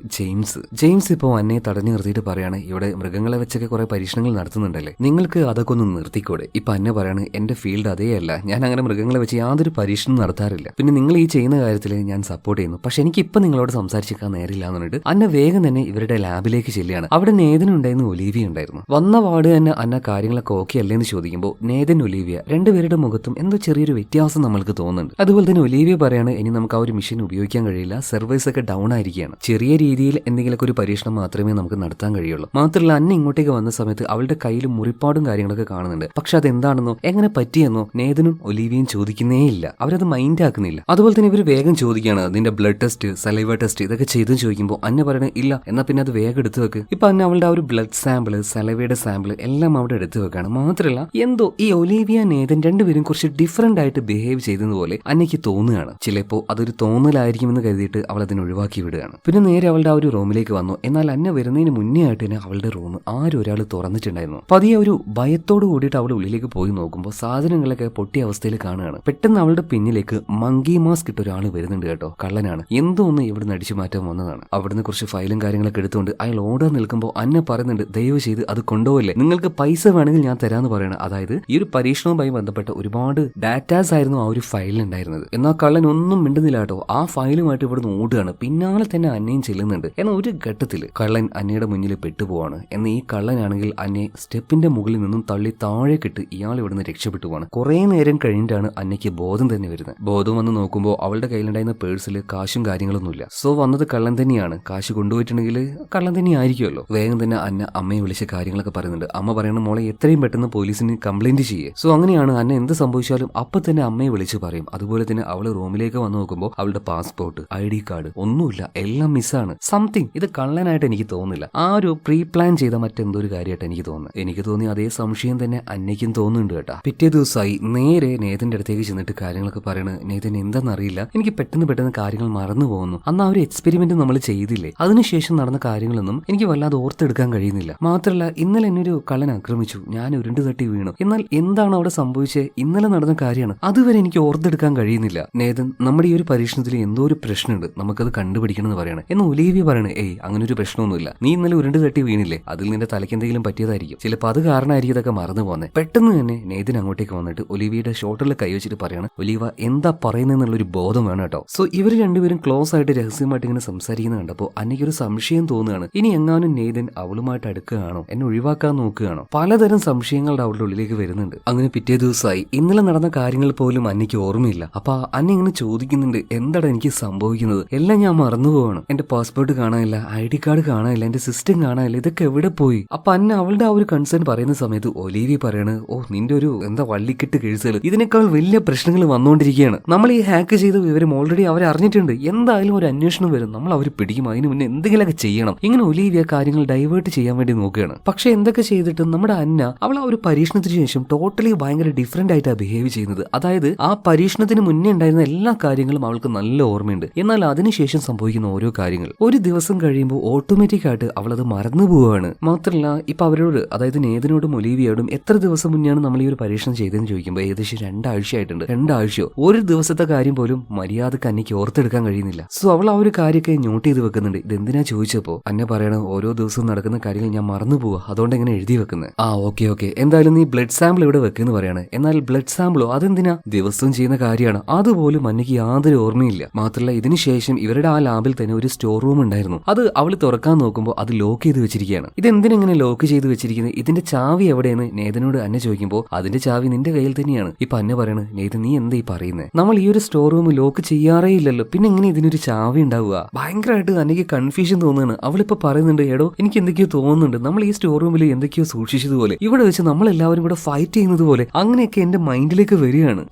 ജെയിംസ് ഇപ്പോൾ അന്നയെ തടഞ്ഞു നിർത്തിയിട്ട് പറയാണ്, ഇവിടെ മൃഗങ്ങളെ വെച്ചൊക്കെ കുറെ പരീക്ഷണങ്ങൾ നടത്തുന്നുണ്ടല്ലേ, നിങ്ങൾക്ക് അതൊക്കെ ഒന്ന് നിർത്തിക്കൂടെ? ഇപ്പൊ അന്ന പറയാണ്, എന്റെ ഫീൽഡ് അതേയല്ല, ഞാൻ അങ്ങനെ മൃഗങ്ങളെ വെച്ച് യാതൊരു പരീക്ഷണം നടത്താറില്ല. പിന്നെ നിങ്ങൾ ഈ ചെയ്യുന്ന കാര്യത്തിൽ ഞാൻ സപ്പോർട്ട് ചെയ്യുന്നു, പക്ഷെ എനിക്ക് ഇപ്പൊ നിങ്ങളോട് സംസാരിച്ചിരിക്കാൻ നേരില്ല എന്ന് പറഞ്ഞിട്ട് അന്ന വേഗം തന്നെ ഇവരുടെ ലാബിലേക്ക് ചെല്ലുകയാണ്. അവിടെ നേതനുണ്ടായിരുന്നു, ഒലീവിയ ഉണ്ടായിരുന്നു. വന്ന പാട് തന്നെ അന്ന കാര്യങ്ങളൊക്കെ ഓക്കെ അല്ലേന്ന് ചോദിക്കുമ്പോൾ നേതൻ ഒലീവിയ രണ്ടുപേരുടെ മുഖത്തും എന്തോ ചെറിയൊരു വ്യത്യാസം നമ്മൾക്ക് തോന്നുന്നുണ്ട്. അതുപോലെ തന്നെ ഒലീവിയ പറയാണ്, ഇനി നമുക്ക് ആ ഒരു മെഷീൻ ഉപയോഗിക്കാൻ കഴിയില്ല, സെർവേഴ്സ് ഒക്കെ ഡൗൺ ആയിരിക്കുകയാണ്, ചെറിയ രീതിയിൽ എന്തെങ്കിലുമൊക്കെ ഒരു പരീക്ഷണം മാത്രമേ നമുക്ക് നടത്താൻ കഴിയുള്ളൂ. മാത്രമല്ല അന്ന ഇങ്ങോട്ടേക്ക് വന്ന സമയത്ത് അവളുടെ കയ്യിൽ മുറിപ്പാടും കാര്യങ്ങളൊക്കെ കാണുന്നുണ്ട്. പക്ഷെ അതെന്താണെന്നോ എങ്ങനെ പറ്റിയെന്നോ നേതനും ഒലീവിയയും ചോദിക്കുന്നേ ഇല്ല, അവരത് മൈൻഡ് ആക്കുന്നില്ല. അതുപോലെ തന്നെ ഇവർ വേഗം ചോദിക്കുകയാണ്, നിന്റെ ബ്ലഡ് ടെസ്റ്റ്, സലൈവ ടെസ്റ്റ് ഇതൊക്കെ ചെയ്തെന്ന് ചോദിക്കുമ്പോൾ അന്ന പറയണേ ഇല്ല, എന്നാ പിന്നെ അത് വേഗം എടുത്തു വെക്ക്. ഇപ്പൊ അന്ന അവളുടെ ആ ഒരു ബ്ലഡ് സാമ്പിള്, സലൈവയുടെ സാമ്പിള് എല്ലാം അവിടെ എടുത്തു വെക്കാണ്. മാത്രമല്ല എന്തോ ഈ ഒലീവിയ നേതൻ രണ്ടുപേരും കുറച്ച് ഡിഫറന്റ് ആയിട്ട് ബിഹേവ് ചെയ്തതുപോലെ അന്നയ്ക്ക് തോന്നുകയാണ്. ചിലപ്പോൾ അതൊരു തോന്നലായിരിക്കുമെന്ന് കരുതിയിട്ട് അവൾ അതിനെ ഒഴിവാക്കി വിടുകയാണ്. പിന്നെ നേരെ അവളുടെ ആ ഒരു റൂമിലേക്ക് വന്നു. എന്നാൽ അന്ന വരുന്നതിന് മുന്നേ ആയിട്ട് തന്നെ അവളുടെ റൂം ആരും ഒരാൾ തുറന്നിട്ടുണ്ടായിരുന്നു. പതിയെ ഒരു ഭയത്തോട് കൂടിയിട്ട് അവൾ ഉള്ളിലേക്ക് പോയി നോക്കുമ്പോൾ സാധനങ്ങളൊക്കെ പൊട്ടിയ അവസ്ഥയിൽ കാണുകയാണ്. പെട്ടെന്ന് അവളുടെ പിന്നിലേക്ക് മങ്കി മാസ്ക് ഇട്ട ഒരാൾ വരുന്നുണ്ട് കേട്ടോ. കള്ളനാണ്, എന്തോ ഒന്ന് ഇവിടുന്ന് അടിച്ചു മാറ്റാൻ വന്നതാണ്. അവിടുന്ന് കുറച്ച് ഫയലും കാര്യങ്ങളൊക്കെ എടുത്തുകൊണ്ട് അയാൾ ഓടാൻ നിൽക്കുമ്പോൾ അന്ന പറയുന്നുണ്ട്, ദയവ് ചെയ്ത് അത് കൊണ്ടുപോകല്ലേ, നിങ്ങൾക്ക് പൈസ വേണമെങ്കിൽ ഞാൻ തരാമെന്ന് പറയണം. അതായത് ഈ ഒരു പരീക്ഷണവുമായി ബന്ധപ്പെട്ട ഒരുപാട് ഡാറ്റാസ് ആയിരുന്നു ആ ഒരു ഫയലിൽ ഉണ്ടായിരുന്നത്. എന്നാൽ കള്ളൻ ഒന്നും മിണ്ടുന്നില്ല കേട്ടോ. ആ ഫയലുമായിട്ട് ഇവിടുന്ന് ഓടുകയാണ്. പിന്നാലെ തന്നെ അന്നയും ചെല്ലുന്നുണ്ട്. എന്നാൽ ഒരു ഘട്ടത്തിൽ കള്ളൻ അന്നയുടെ മുന്നിൽ പെട്ടുപോവാണ്. എന്നാൽ ഈ കള്ളനാണെങ്കിൽ അന്നയെ സ്റ്റെപ്പിന്റെ മുകളിൽ നിന്നും തള്ളി താഴേക്കിട്ട് ഇയാൾ ഇവിടുന്ന് രക്ഷപ്പെട്ടു പോവാണ്. കുറെ നേരം കഴിഞ്ഞിട്ടാണ് അന്നയ്ക്ക് ബോധം തന്നെ വരുന്നത്. ബോധം വന്ന് നോക്കുമ്പോൾ അവളുടെ കയ്യിലുണ്ടായിരുന്ന പേഴ്സിൽ കാശും കാര്യങ്ങളൊന്നുമില്ല. സോ വന്നത് കള്ളൻ തന്നെയാണ്. കാശ് കൊണ്ടുപോയിട്ടുണ്ടെങ്കിൽ കള്ളൻ തന്നെ ആയിരിക്കുമല്ലോ. വേഗം തന്നെ അന്ന അമ്മയെ വിളിച്ച കാര്യങ്ങളൊക്കെ പറയുന്നുണ്ട്. അമ്മ പറയുന്ന, മോളെ എത്രയും പെട്ടെന്ന് പോലീസിന് കംപ്ലൈന്റ് ചെയ്യേ. സോ അങ്ങനെയാണ് അന്ന എന്ത് സംഭവിച്ചാലും അപ്പൊ തന്നെ അമ്മയെ വിളിച്ചു പറയും. അതുപോലെ തന്നെ അവള് റൂമിലേക്ക് വന്ന് നോക്കുമ്പോൾ അവളുടെ പാസ്പോർട്ട്, ID കാർഡ് ഒന്നുമില്ല, എല്ലാം മിസ്സാണ്. സംതിങ് ഇത് കള്ളനായിട്ട് എനിക്ക് തോന്നുന്നില്ല, ആ ഒരു പ്രീ പ്ലാൻ ചെയ്ത മറ്റെന്തോ ഒരു കാര്യമായിട്ട് എനിക്ക് തോന്നുന്നു. എനിക്ക് തോന്നി അതേ സംശയം തന്നെ അന്നയ്ക്കും തോന്നുന്നുണ്ട് കേട്ടോ. പിറ്റേ ദിവസമായി നേരെ നേതന്റെ അടുത്തേക്ക് ചെന്നിട്ട് കാര്യങ്ങളൊക്കെ പറയണത്, നേതൻ എന്താണെന്നറിയില്ല, എനിക്ക് പെട്ടെന്ന് കാര്യങ്ങൾ മറന്നു പോകുന്നു. അന്ന് ആ ഒരു എക്സ്പെരിമെന്റ് നമ്മൾ ചെയ്തില്ലേ, അതിനുശേഷം നടന്ന കാര്യങ്ങളൊന്നും എനിക്ക് വല്ലാതെ ഓർത്തെടുക്കാൻ കഴിയുന്നില്ല. മാത്രമല്ല ഇന്നലെ എന്നെ ഒരു കള്ളൻ ആക്രമിച്ചു, ഞാൻ ഉരുണ്ടു തട്ടി വീണു. എന്നാൽ എന്താണ് അവിടെ സംഭവിച്ചത്, ഇന്നലെ നടന്ന കാര്യമാണ്, അതുവരെ എനിക്ക് ഓർത്തെടുക്കാൻ കഴിയുന്നില്ല. നേതൻ, നമ്മുടെ ഈ ഒരു പരീക്ഷണത്തിൽ എന്തോ ഒരു പ്രശ്നമുണ്ട്, നമുക്കത് കണ്ടുപിടിക്കണം എന്ന് പറയണേ. എന്ന് ഒലീവിയ പറയണേ, ഏയ് അങ്ങനെ ഒരു പ്രശ്നമൊന്നുമില്ല, നീ ഇന്നലെ ഉരുണ്ടു തട്ടി വീണില്ലേ, അതിൽ നിന്റെ തലയ്ക്ക് എന്തെങ്കിലും പറ്റിയതായിരിക്കും, ചിലപ്പോൾ അത് കാരണമായിരിക്കും ഇതൊക്കെ മറന്നു പോകുന്നത്. പെട്ടെന്ന് തന്നെ നേതൻ അങ്ങോട്ടേക്ക് വന്നിട്ട് ഒലിവിയുടെ ഷോൾഡറിൽ കൈവച്ചിട്ട് പറയാണ്, ഒലിവ എന്താ പറയുന്നതെന്നുള്ളൊരു ബോധം വേണം കേട്ടോ. സോ ഇവർ രണ്ടുപേരും ക്ലോസ് ആയിട്ട് രഹസ്യമായിട്ട് ഇങ്ങനെ സംസാരിക്കുന്നത് കണ്ടപ്പോൾ അന്നയ്ക്കൊരു സംശയം തോന്നുകയാണ്, ഇനി എങ്ങാനും നേതൻ അവളുമായിട്ട് അടുക്കുകയാണോ, എന്നെ ഒഴിവാക്കാൻ നോക്കുകയാണോ. പലതരം സംശയങ്ങളുടെ അവളുടെ ഉള്ളിലേക്ക് വരുന്നുണ്ട്. അങ്ങനെ പിറ്റേ ദിവസമായി ഇന്നലെ നടന്ന കാര്യങ്ങൾ പോലും അന്നയ്ക്ക് ഓർമ്മയില്ല. അപ്പൊ അന്ന ഇങ്ങനെ ചോദിക്കുന്നുണ്ട്, എന്താണ് എനിക്ക് സംഭവിക്കുന്നത്, എല്ലാം ഞാൻ മറന്നുപോവാണ്, എന്റെ പാസ്പോർട്ട് കാണാനില്ല, ID കാർഡ് കാണാനില്ല, എന്റെ സിസ്റ്റം കാണാനില്ല, ഇതൊക്കെ എവിടെ പോയി. അപ്പൊ അന്ന അവളുടെ ആ ഒരു കൺസേൺ പറയുന്ന സമയത്ത് ഒലീവി പറയാണ്, ഓ നിന്റെ ഒരു എന്താ വള്ളിക്കെട്ട് കേസുകൾ, ഇതിനേക്കാൾ വലിയ പ്രശ്നങ്ങൾ വന്നുകൊണ്ടിരിക്കുകയാണ്, നമ്മൾ ഈ ഹാക്ക് ചെയ്ത വിവരം ഓൾറെഡി അവർ അറിഞ്ഞിട്ടുണ്ട്, എന്തായാലും ഒരു അന്വേഷണം വരും, നമ്മൾ അവർ പിടിക്കും, അതിന് മുന്നേ എന്തെങ്കിലുമൊക്കെ ചെയ്യണം. ഇങ്ങനെ ഒലീവിയ കാര്യങ്ങൾ ഡൈവേർട്ട് ചെയ്യാൻ വേണ്ടി നോക്കുകയാണ്. പക്ഷെ എന്തൊക്കെ ചെയ്തിട്ടും നമ്മുടെ അന്ന അവൾ ആ ഒരു പരീക്ഷണത്തിന് ശേഷം ടോട്ടലി ഭയങ്കര ഡിഫറെന്റ് ആയിട്ടാണ് ബിഹേവ് ചെയ്യുന്നത്. അതായത് ആ പരീക്ഷണത്തിന് മുന്നേ ഉണ്ടായിരുന്ന എല്ലാ കാര്യങ്ങളും അവൾക്ക് നല്ല ഓർമ്മയുണ്ട്. എന്നാൽ അതിനുശേഷം സംഭവിക്കുന്ന ഓരോ കാര്യങ്ങൾ ഒരു ദിവസം കഴിയുമ്പോൾ ഓട്ടോമാറ്റിക് ആയിട്ട് അവൾ അത് മറന്നു പോവുകയാണ്. മാത്രമല്ല ഇപ്പൊ അവരോട്, അതായത് നേതനോടും ഒലീവിയോടും എത്ര ദിവസം മുന്നെയാണ് നമ്മൾ ഈ ഒരു പരീക്ഷണം ചെയ്തതെന്ന് ചോദിക്കുമ്പോൾ ഏകദേശം 2 ആഴ്ച ആയിട്ടുണ്ട്. 2 ആഴ്ചയോ, ഒരു ദിവസത്തെ കാര്യം പോലും പോലും മര്യാദക്ക് അന്നയ്ക്ക് ഓർത്തെടുക്കാൻ കഴിയുന്നില്ല. സോ അവൾ ആ ഒരു കാര്യമൊക്കെ നോട്ട് ചെയ്ത് വെക്കുന്നുണ്ട്. ഇതെന്തിനാ ചോദിച്ചപ്പോ അന്നെ പറയണ ഓരോ ദിവസവും നടക്കുന്ന കാര്യങ്ങൾ ഞാൻ മറന്നു പോവാ, അതുകൊണ്ട് എങ്ങനെ എഴുതി വെക്കുന്നത്. ആ ഓക്കെ എന്തായാലും നീ ബ്ലഡ് സാമ്പിൾ ഇവിടെ വെക്കുന്നു പറയാണ്. എന്നാൽ ബ്ലഡ് സാമ്പിളോ അതെന്തിനാ, ദിവസവും ചെയ്യുന്ന കാര്യമാണ്. അതുപോലും അന്നയ്ക്ക് യാതൊരു ഓർമ്മയില്ല. മാത്രമല്ല ഇതിനുശേഷം ഇവരുടെ ആ ലാബിൽ തന്നെ ഒരു സ്റ്റോർ റൂം ഉണ്ടായിരുന്നു. അത് അവൾ തുറക്കാൻ നോക്കുമ്പോൾ അത് ലോക്ക് ചെയ്ത് വെച്ചിരിക്കുകയാണ്. ഇതെന്തിനെങ്ങനെ ലോക്ക് ചെയ്ത് വെച്ചിരിക്കുന്നത്, ഇതിന്റെ ചാവി എവിടെയെന്ന് നേതനോട് അന്നെ ചോദിക്കുമ്പോൾ അതിന്റെ ചാവി നിന്റെ കയ്യിൽ തന്നെയാണ്. ഇപ്പൊ അന്നെ പറയണ്, നേതൻ നീ എന്താ ഈ പറയുന്നത്, നമ്മൾ ഈ ഒരു സ്റ്റോർ റൂം ലോക്ക് ചെയ്യാറേ ഇല്ലല്ലോ, പിന്നെ എങ്ങനെ ഇതിനൊരു ചാവി ഉണ്ടാവുക. ഭയങ്കരമായിട്ട് എനിക്ക് കൺഫ്യൂഷൻ തോന്നുകയാണ്. അവളിപ്പോ പറയുന്നുണ്ട്, എടോ എനിക്ക് എന്തൊക്കെയോ തോന്നുന്നുണ്ട്, നമ്മൾ ഈ സ്റ്റോർ റൂമിൽ എന്തൊക്കെയോ സൂക്ഷിച്ചതുപോലെ, ഇവിടെ വെച്ച് നമ്മൾ എല്ലാവരും കൂടെ ഫൈറ്റ് ചെയ്യുന്നത് പോലെ, അങ്ങനെയൊക്കെ എന്റെ മൈൻഡിലേക്ക് വരികയാണ്.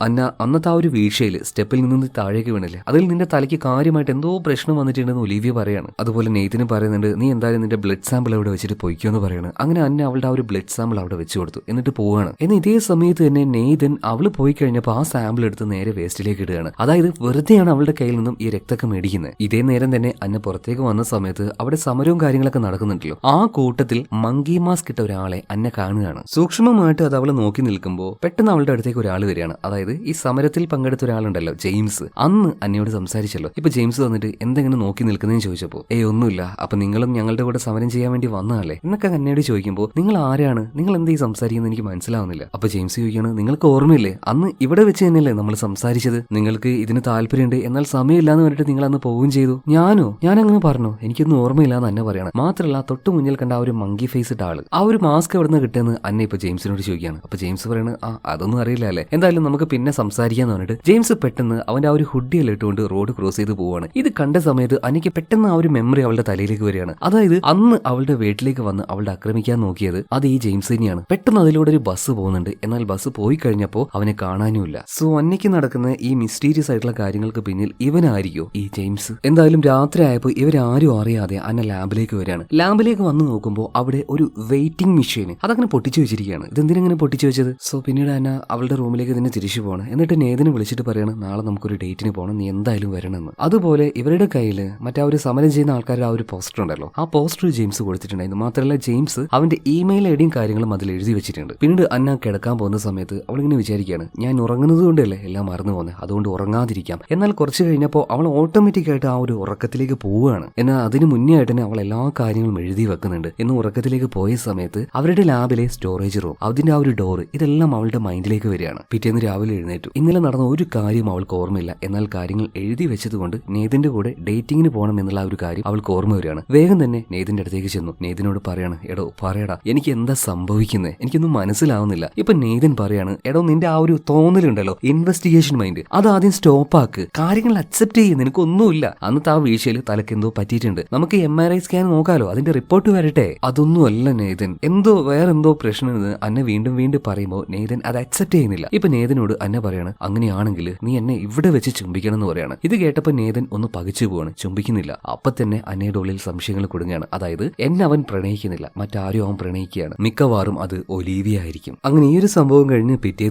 അന്നത്തെ ആ ഒരു വീഴ്ചയിൽ സ്റ്റെപ്പിൽ നിന്ന് താഴേക്ക് വീണില്ലേ, അതിൽ നിന്റെ തലയ്ക്ക് കാര്യമായിട്ട് എന്തോ പ്രശ്നം വന്നിട്ടുണ്ടെന്ന് ഒലീവിയ പറയാണ്. അതുപോലെ നെയ്തിന് പറയുന്നുണ്ട്, നീ എന്തായാലും നിന്റെ ബ്ലഡ് സാമ്പിൾ അവിടെ വെച്ചിട്ട് പൊയ്ക്കോ എന്ന് പറയാണ്. അങ്ങനെ അന്നെ അവളുടെ ആ ഒരു ബ്ലഡ് സാമ്പിൾ അവിടെ വെച്ച് കൊടുത്തു, എന്നിട്ട് പോവാണ്. എന്നാൽ ഇതേ സമയത്ത് തന്നെ നെയ്തൻ അവള് പോയി കഴിഞ്ഞപ്പോൾ ആ സാമ്പിൾ എടുത്ത് നേരെ വേസ്റ്റിലേക്ക് ഇടുകയാണ്. അതായത് വെറുതെയാണ് അവളുടെ കയ്യിൽ നിന്നും ഈ രക്തമൊക്കെ മേടിക്കുന്നത്. ഇതേ നേരം തന്നെ അന്നെ പുറത്തേക്ക് വന്ന സമയത്ത് അവിടെ സമരവും കാര്യങ്ങളൊക്കെ നടക്കുന്നുണ്ടല്ലോ. ആ കൂട്ടത്തിൽ മങ്കി മാസ്ക് ഇട്ട ഒരാളെ അന്നെ കാണുകയാണ്. സൂക്ഷ്മമായിട്ട് അത് അവള് നോക്കി നിൽക്കുമ്പോൾ പെട്ടെന്ന് അവളുടെ അടുത്തേക്ക് ഒരാൾ വരികയാണ്. അതായത് ഈ സമരത്തിൽ പങ്കെടുത്ത ഒരാളുണ്ടല്ലോ, ജെയിംസ്, അന്ന് അന്നയോട് സംസാരിച്ചല്ലോ. ഇപ്പൊ ജെയിംസ് വന്നിട്ട് എന്തെങ്കിലും നോക്കി നിൽക്കുന്നതെന്ന് ചോദിച്ചപ്പോ ഒന്നുമില്ല, അപ്പൊ നിങ്ങളും ഞങ്ങളുടെ കൂടെ സമരം ചെയ്യാൻ വേണ്ടി വന്നതല്ലേ എന്നൊക്കെ അന്നയോട് ചോദിക്കുമ്പോൾ നിങ്ങൾ ആരാണ്, നിങ്ങൾ എന്താ ഈ സംസാരിക്കുന്നത് എനിക്ക് മനസ്സിലാവുന്നില്ല. അപ്പൊ ജെയിംസ് ചോദിക്കുകയാണ്, നിങ്ങൾക്ക് ഓർമ്മയില്ലേ അന്ന് ഇവിടെ വെച്ച് തന്നെയല്ലേ നമ്മൾ സംസാരിച്ചത്, നിങ്ങൾക്ക് ഇതിന് താല്പര്യമുണ്ട് എന്നാൽ സമയമില്ലാന്ന് പറഞ്ഞിട്ട് നിങ്ങൾ അന്ന് പോവുകയും ചെയ്തു. ഞാൻ അങ്ങനെ പറഞ്ഞു, എനിക്കൊന്നും ഓർമ്മയില്ലാന്ന് അന്നെ പറയണം. മാത്രമല്ല തൊട്ട് മുന്നിൽ കണ്ട ആ ഒരു മങ്കി ഫേസ് ഇട്ട ആള്, ആ ഒരു മാസ്ക് എവിടെ നിന്ന് കിട്ടിയെന്ന് അന്നെ ഇപ്പൊ ജെയിംസിനോട് ചോദിക്കുകയാണ്. അപ്പൊ ജെയിംസ് പറയണത്, അതൊന്നും അറിയില്ല അല്ലേ, എന്തായാലും നമുക്ക് പിന്നെ സംസാരിക്കാന്ന് പറഞ്ഞിട്ട് ജെയിംസ് പെട്ടെന്ന് അവന്റെ ആ ഒരു ഹുഡിയെല്ലാം ഇട്ടുകൊണ്ട് റോഡ് ക്രോസ് ചെയ്ത് പോവാണ്. ഇത് കണ്ട സമയത്ത് അനിക്ക് പെട്ടെന്ന് ആ ഒരു മെമ്മറി അവളുടെ തലയിലേക്ക് വരികയാണ്. അതായത് അന്ന് അവളുടെ വീട്ടിലേക്ക് വന്ന് അവളുടെ ആക്രമിക്കാൻ നോക്കിയത് അത് ഈ ജെയിംസ് തന്നെയാണ്. പെട്ടെന്ന് അതിലൂടെ ഒരു ബസ് പോകുന്നുണ്ട്. എന്നാൽ ബസ് പോയി കഴിഞ്ഞപ്പോൾ അവനെ കാണാനുമില്ല. സോ അന്നയ്ക്ക് നടക്കുന്ന ഈ മിസ്റ്റീരിയസ് ആയിട്ടുള്ള കാര്യങ്ങൾക്ക് പിന്നിൽ ഇവനായിരിക്കോ ഈ ജെയിംസ്. എന്തായാലും രാത്രി ആയപ്പോൾ ഇവരാരും അറിയാതെ അന്ന ലാബിലേക്ക് വരികയാണ്. ലാബിലേക്ക് വന്ന് നോക്കുമ്പോൾ അവിടെ ഒരു വെയിറ്റിംഗ് മെഷീൻ അതങ്ങനെ പൊട്ടിച്ചു വെച്ചിരിക്കുകയാണ്. ഇതെന്തിനെങ്ങനെ പൊട്ടിച്ചു വെച്ചത്. സോ പിന്നീട് അന്ന അവളുടെ റൂമിലേക്ക് തന്നെ തിരിച്ചു പോകണം. എന്നിട്ട് നേതനെ വിളിച്ചിട്ട് പറയണം, നാളെ നമുക്കൊരു ഡേറ്റിന് പോകണം, നീ എന്തായാലും വരണമെന്ന്. അതുപോലെ ഇവരുടെ കയ്യിൽ മറ്റേ ഒരു സമരം ചെയ്യുന്ന ആൾക്കാരുടെ ആ ഒരു പോസ്റ്റർ ഉണ്ടല്ലോ, ആ പോസ്റ്റർ ജെയിംസ് കൊടുത്തിട്ടുണ്ടായിരുന്നു. മാത്രമല്ല ജെയിംസ് അവന്റെ ഇമെയിൽ ഐഡിയും കാര്യങ്ങളും അതിൽ എഴുതി വെച്ചിട്ടുണ്ട്. പിന്നീട് അന്ന കിടക്കാൻ പോകുന്ന സമയത്ത് അവളിങ്ങനെ വിചാരിക്കുകയാണ്, ഞാൻ ഉറങ്ങുന്നത് കൊണ്ടല്ലേ എല്ലാം മറന്നു പോകുന്നത്, അതുകൊണ്ട് ഉറങ്ങാതിരിക്കാം. എന്നാൽ കുറച്ച് കഴിഞ്ഞപ്പോൾ അവൾ ഓട്ടോമാറ്റിക് ആയിട്ട് ആ ഒരു ഉറക്കത്തിലേക്ക് പോവുകയാണ്. എന്നാൽ അതിന് മുന്നേ ആയിട്ട് തന്നെ അവൾ എല്ലാ കാര്യങ്ങളും എഴുതി വെക്കുന്നുണ്ട്. എന്ന് ഉറക്കത്തിലേക്ക് പോയ സമയത്ത് അവരുടെ ലാബിലെ സ്റ്റോറേജ് റൂം, അതിന്റെ ആ ഒരു ഡോർ, ഇതെല്ലാം അവളുടെ മൈൻഡിലേക്ക് വരികയാണ്. പിറ്റേന്ന് രാവിലെ എഴുന്നേറ്റു. ഇന്നലെ നടന്ന ഒരു കാര്യം അവൾക്ക് ഓർമ്മയില്ല. എന്നാൽ കാര്യങ്ങൾ എഴുതി വെച്ചതുകൊണ്ട് നേതിന്റെ കൂടെ ഡേറ്റിംഗിന് പോകണം എന്നുള്ള ആ ഒരു കാര്യം അവൾക്ക് ഓർമ്മ വരികയാണ്. വേഗം തന്നെ നേതിന്റെ അടുത്തേക്ക് ചെന്നു. നേതിനോട് പറയാണ്, എടോ പറയടാ, എനിക്ക് എന്താ സംഭവിക്കുന്നത്, എനിക്കൊന്നും മനസ്സിലാവുന്നില്ല. ഇപ്പൊ നേതൻ പറയാണ്, എടോ നിന്റെ ആ ഒരു തോന്നലുണ്ടല്ലോ, ഇൻവെസ്റ്റിഗേഷൻ മൈൻഡ്, അത് ആദ്യം സ്റ്റോപ്പ് ആക്ക്, കാര്യങ്ങൾ അക്സെപ്റ്റ് ചെയ്യുന്ന, നിനക്കൊന്നുമില്ല, അന്നത്തെ ആ വീഴ്ചയിൽ തലക്ക് എന്തോ പറ്റിയിട്ടുണ്ട്, നമുക്ക് MRI സ്കാൻ നോക്കാലോ, അതിന്റെ റിപ്പോർട്ട് വരട്ടെ. അതൊന്നും അല്ല നേതൻ, എന്തോ വേറെന്തോ പ്രശ്നം അന്നെ വീണ്ടും പറയുമ്പോൾ നേതൻ അത് അക്സെപ്റ്റ് ചെയ്യുന്നില്ല. ഇപ്പൊ നേതനോട് അന്നെ പറയാണ്, അങ്ങനെയാണെങ്കിൽ നീ എന്നെ ഇവിടെ വെച്ച് ചുംബിക്കണം എന്ന് പറയാണ്. ഇത് കേട്ടപ്പോ നേതൻ ഒന്ന് പകിച്ചു പോവാണ്, ചുംബിക്കുന്നില്ല. അപ്പൊ തന്നെ അന്നയുടെ ഉള്ളിൽ സംശയങ്ങൾ കുടുങ്ങുകയാണ്. അതായത് എന്നെ അവൻ പ്രണയിക്കുന്നില്ല, മറ്റാരും അവൻ പ്രണയിക്കുകയാണ്, മിക്കവാറും അത് ഒലീവിയ ആയിരിക്കും. അങ്ങനെ ഈ ഒരു സംഭവം കഴിഞ്ഞ് പിറ്റേ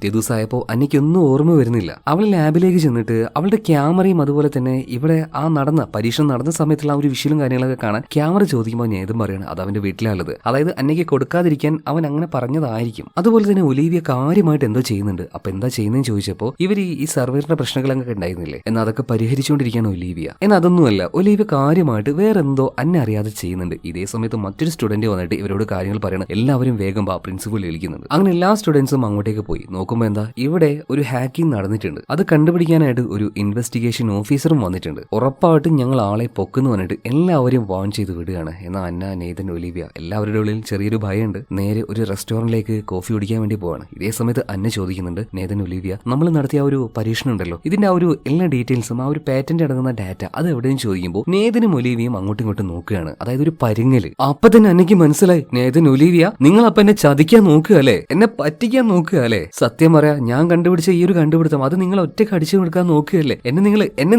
ദിവസമായപ്പോ അന്നയ്ക്കൊന്നും ഓർമ്മ വരുന്നില്ല. അവൾ ലാബിലേക്ക് ചെന്നിട്ട് അവളുടെ ക്യാമറയും അതുപോലെ തന്നെ ഇവിടെ ആ പരീക്ഷണം നടന്ന സമയത്തുള്ള ആ ഒരു വിഷ്വലും കാര്യങ്ങളൊക്കെ കാണാൻ ക്യാമറ ചോദിക്കുമ്പോൾ നേതം പറയാണ് അത് അവന്റെ വീട്ടിലുള്ളത്, അതായത് അന്നയ്ക്ക് കൊടുക്കാതിരിക്കാൻ അവൻ അങ്ങനെ പറഞ്ഞതായിരിക്കും. അതുപോലെ തന്നെ ഒലീവിയ കാര്യമായിട്ട് എന്തോ ചെയ്യുന്നുണ്ട്. അപ്പൊ എന്താ ചെയ്യുന്നതെന്ന് ചോദിച്ചപ്പോൾ ഇവർ ഈ സർവറിന്റെ പ്രശ്നങ്ങളൊക്കെ ഉണ്ടായിരുന്നില്ലേ, എന്നാൽ അതൊക്കെ പരിഹരിച്ചുകൊണ്ടിരിക്കുകയാണ് ഒലീവിയ. എന്നാൽ അതൊന്നുമല്ല, ഒലീവിയ കാര്യമായിട്ട് വേറെന്തോ അന്നെ അറിയാതെ ചെയ്യുന്നുണ്ട്. ഇതേ സമയത്ത് മറ്റൊരു സ്റ്റുഡന്റ് വന്നിട്ട് ഇവരോട് കാര്യങ്ങൾ പറയണം, എല്ലാവരും വേഗം പ്രിൻസിപ്പൽ വിളിക്കുന്നുണ്ട്. അങ്ങനെ എല്ലാ സ്റ്റുഡൻസും അങ്ങോട്ടേക്ക് പോയി നോക്കുമ്പോൾ എന്താ ഇവിടെ ഒരു ഹാക്കിംഗ് നടന്നിട്ടുണ്ട്. അത് കണ്ടുപിടിക്കാനായിട്ട് ഒരു ഇൻവെസ്റ്റിഗേഷൻ ഓഫീസറും വന്നിട്ടുണ്ട്. ഉറപ്പായിട്ടും ഞങ്ങൾ ആളെ പൊക്കുന്നു പറഞ്ഞിട്ട് എല്ലാവരും വാൺ ചെയ്ത് വിടുകയാണ്. എന്നാൽ അന്ന, നേതൻ, ഒലീവിയ എല്ലാവരുടെ ഉള്ളിൽ ചെറിയൊരു ഭയമുണ്ട്. നേരെ ഒരു റെസ്റ്റോറന്റിലേക്ക് കോഫി കുടിക്കാൻ വേണ്ടി പോവാണ്. ഇതേ സമയത്ത് അന്ന ചോദിക്കുന്നുണ്ട്, നേതൻ, ഒലീവിയ, നമ്മൾ നടത്തിയ ആ ഒരു പരീക്ഷണം ഉണ്ടല്ലോ, ഇതിന്റെ ആ ഒരു എല്ലാ ഡീറ്റെയിൽസും ആ ഒരു പാറ്റന്റ് അടങ്ങുന്ന ഡാറ്റ അത് എവിടെയും ചോദിക്കുമ്പോൾ നേതനും ഒലീവിയും അങ്ങോട്ടും ഇങ്ങോട്ടും നോക്കുകയാണ്. അതായത് ഒരു പരിങ്ങല്. അപ്പൊ തന്നെ അന്നയ്ക്ക് മനസ്സിലായി, നേതൻ, ഒലീവിയ, നിങ്ങൾ അപ്പൊ എന്നെ ചതിക്കാൻ നോക്കുക അല്ലേ, എന്നെ പറ്റിക്കാൻ നോക്കുക അല്ലേ. സത്യം പറയാ, ഞാൻ കണ്ടുപിടിച്ച ഈ ഒരു കണ്ടുപിടുത്തം അത് നിങ്ങൾ ഒറ്റയ്ക്ക് അടിച്ചു കൊടുക്കാൻ നോക്കുകയല്ലേ. എന്നെ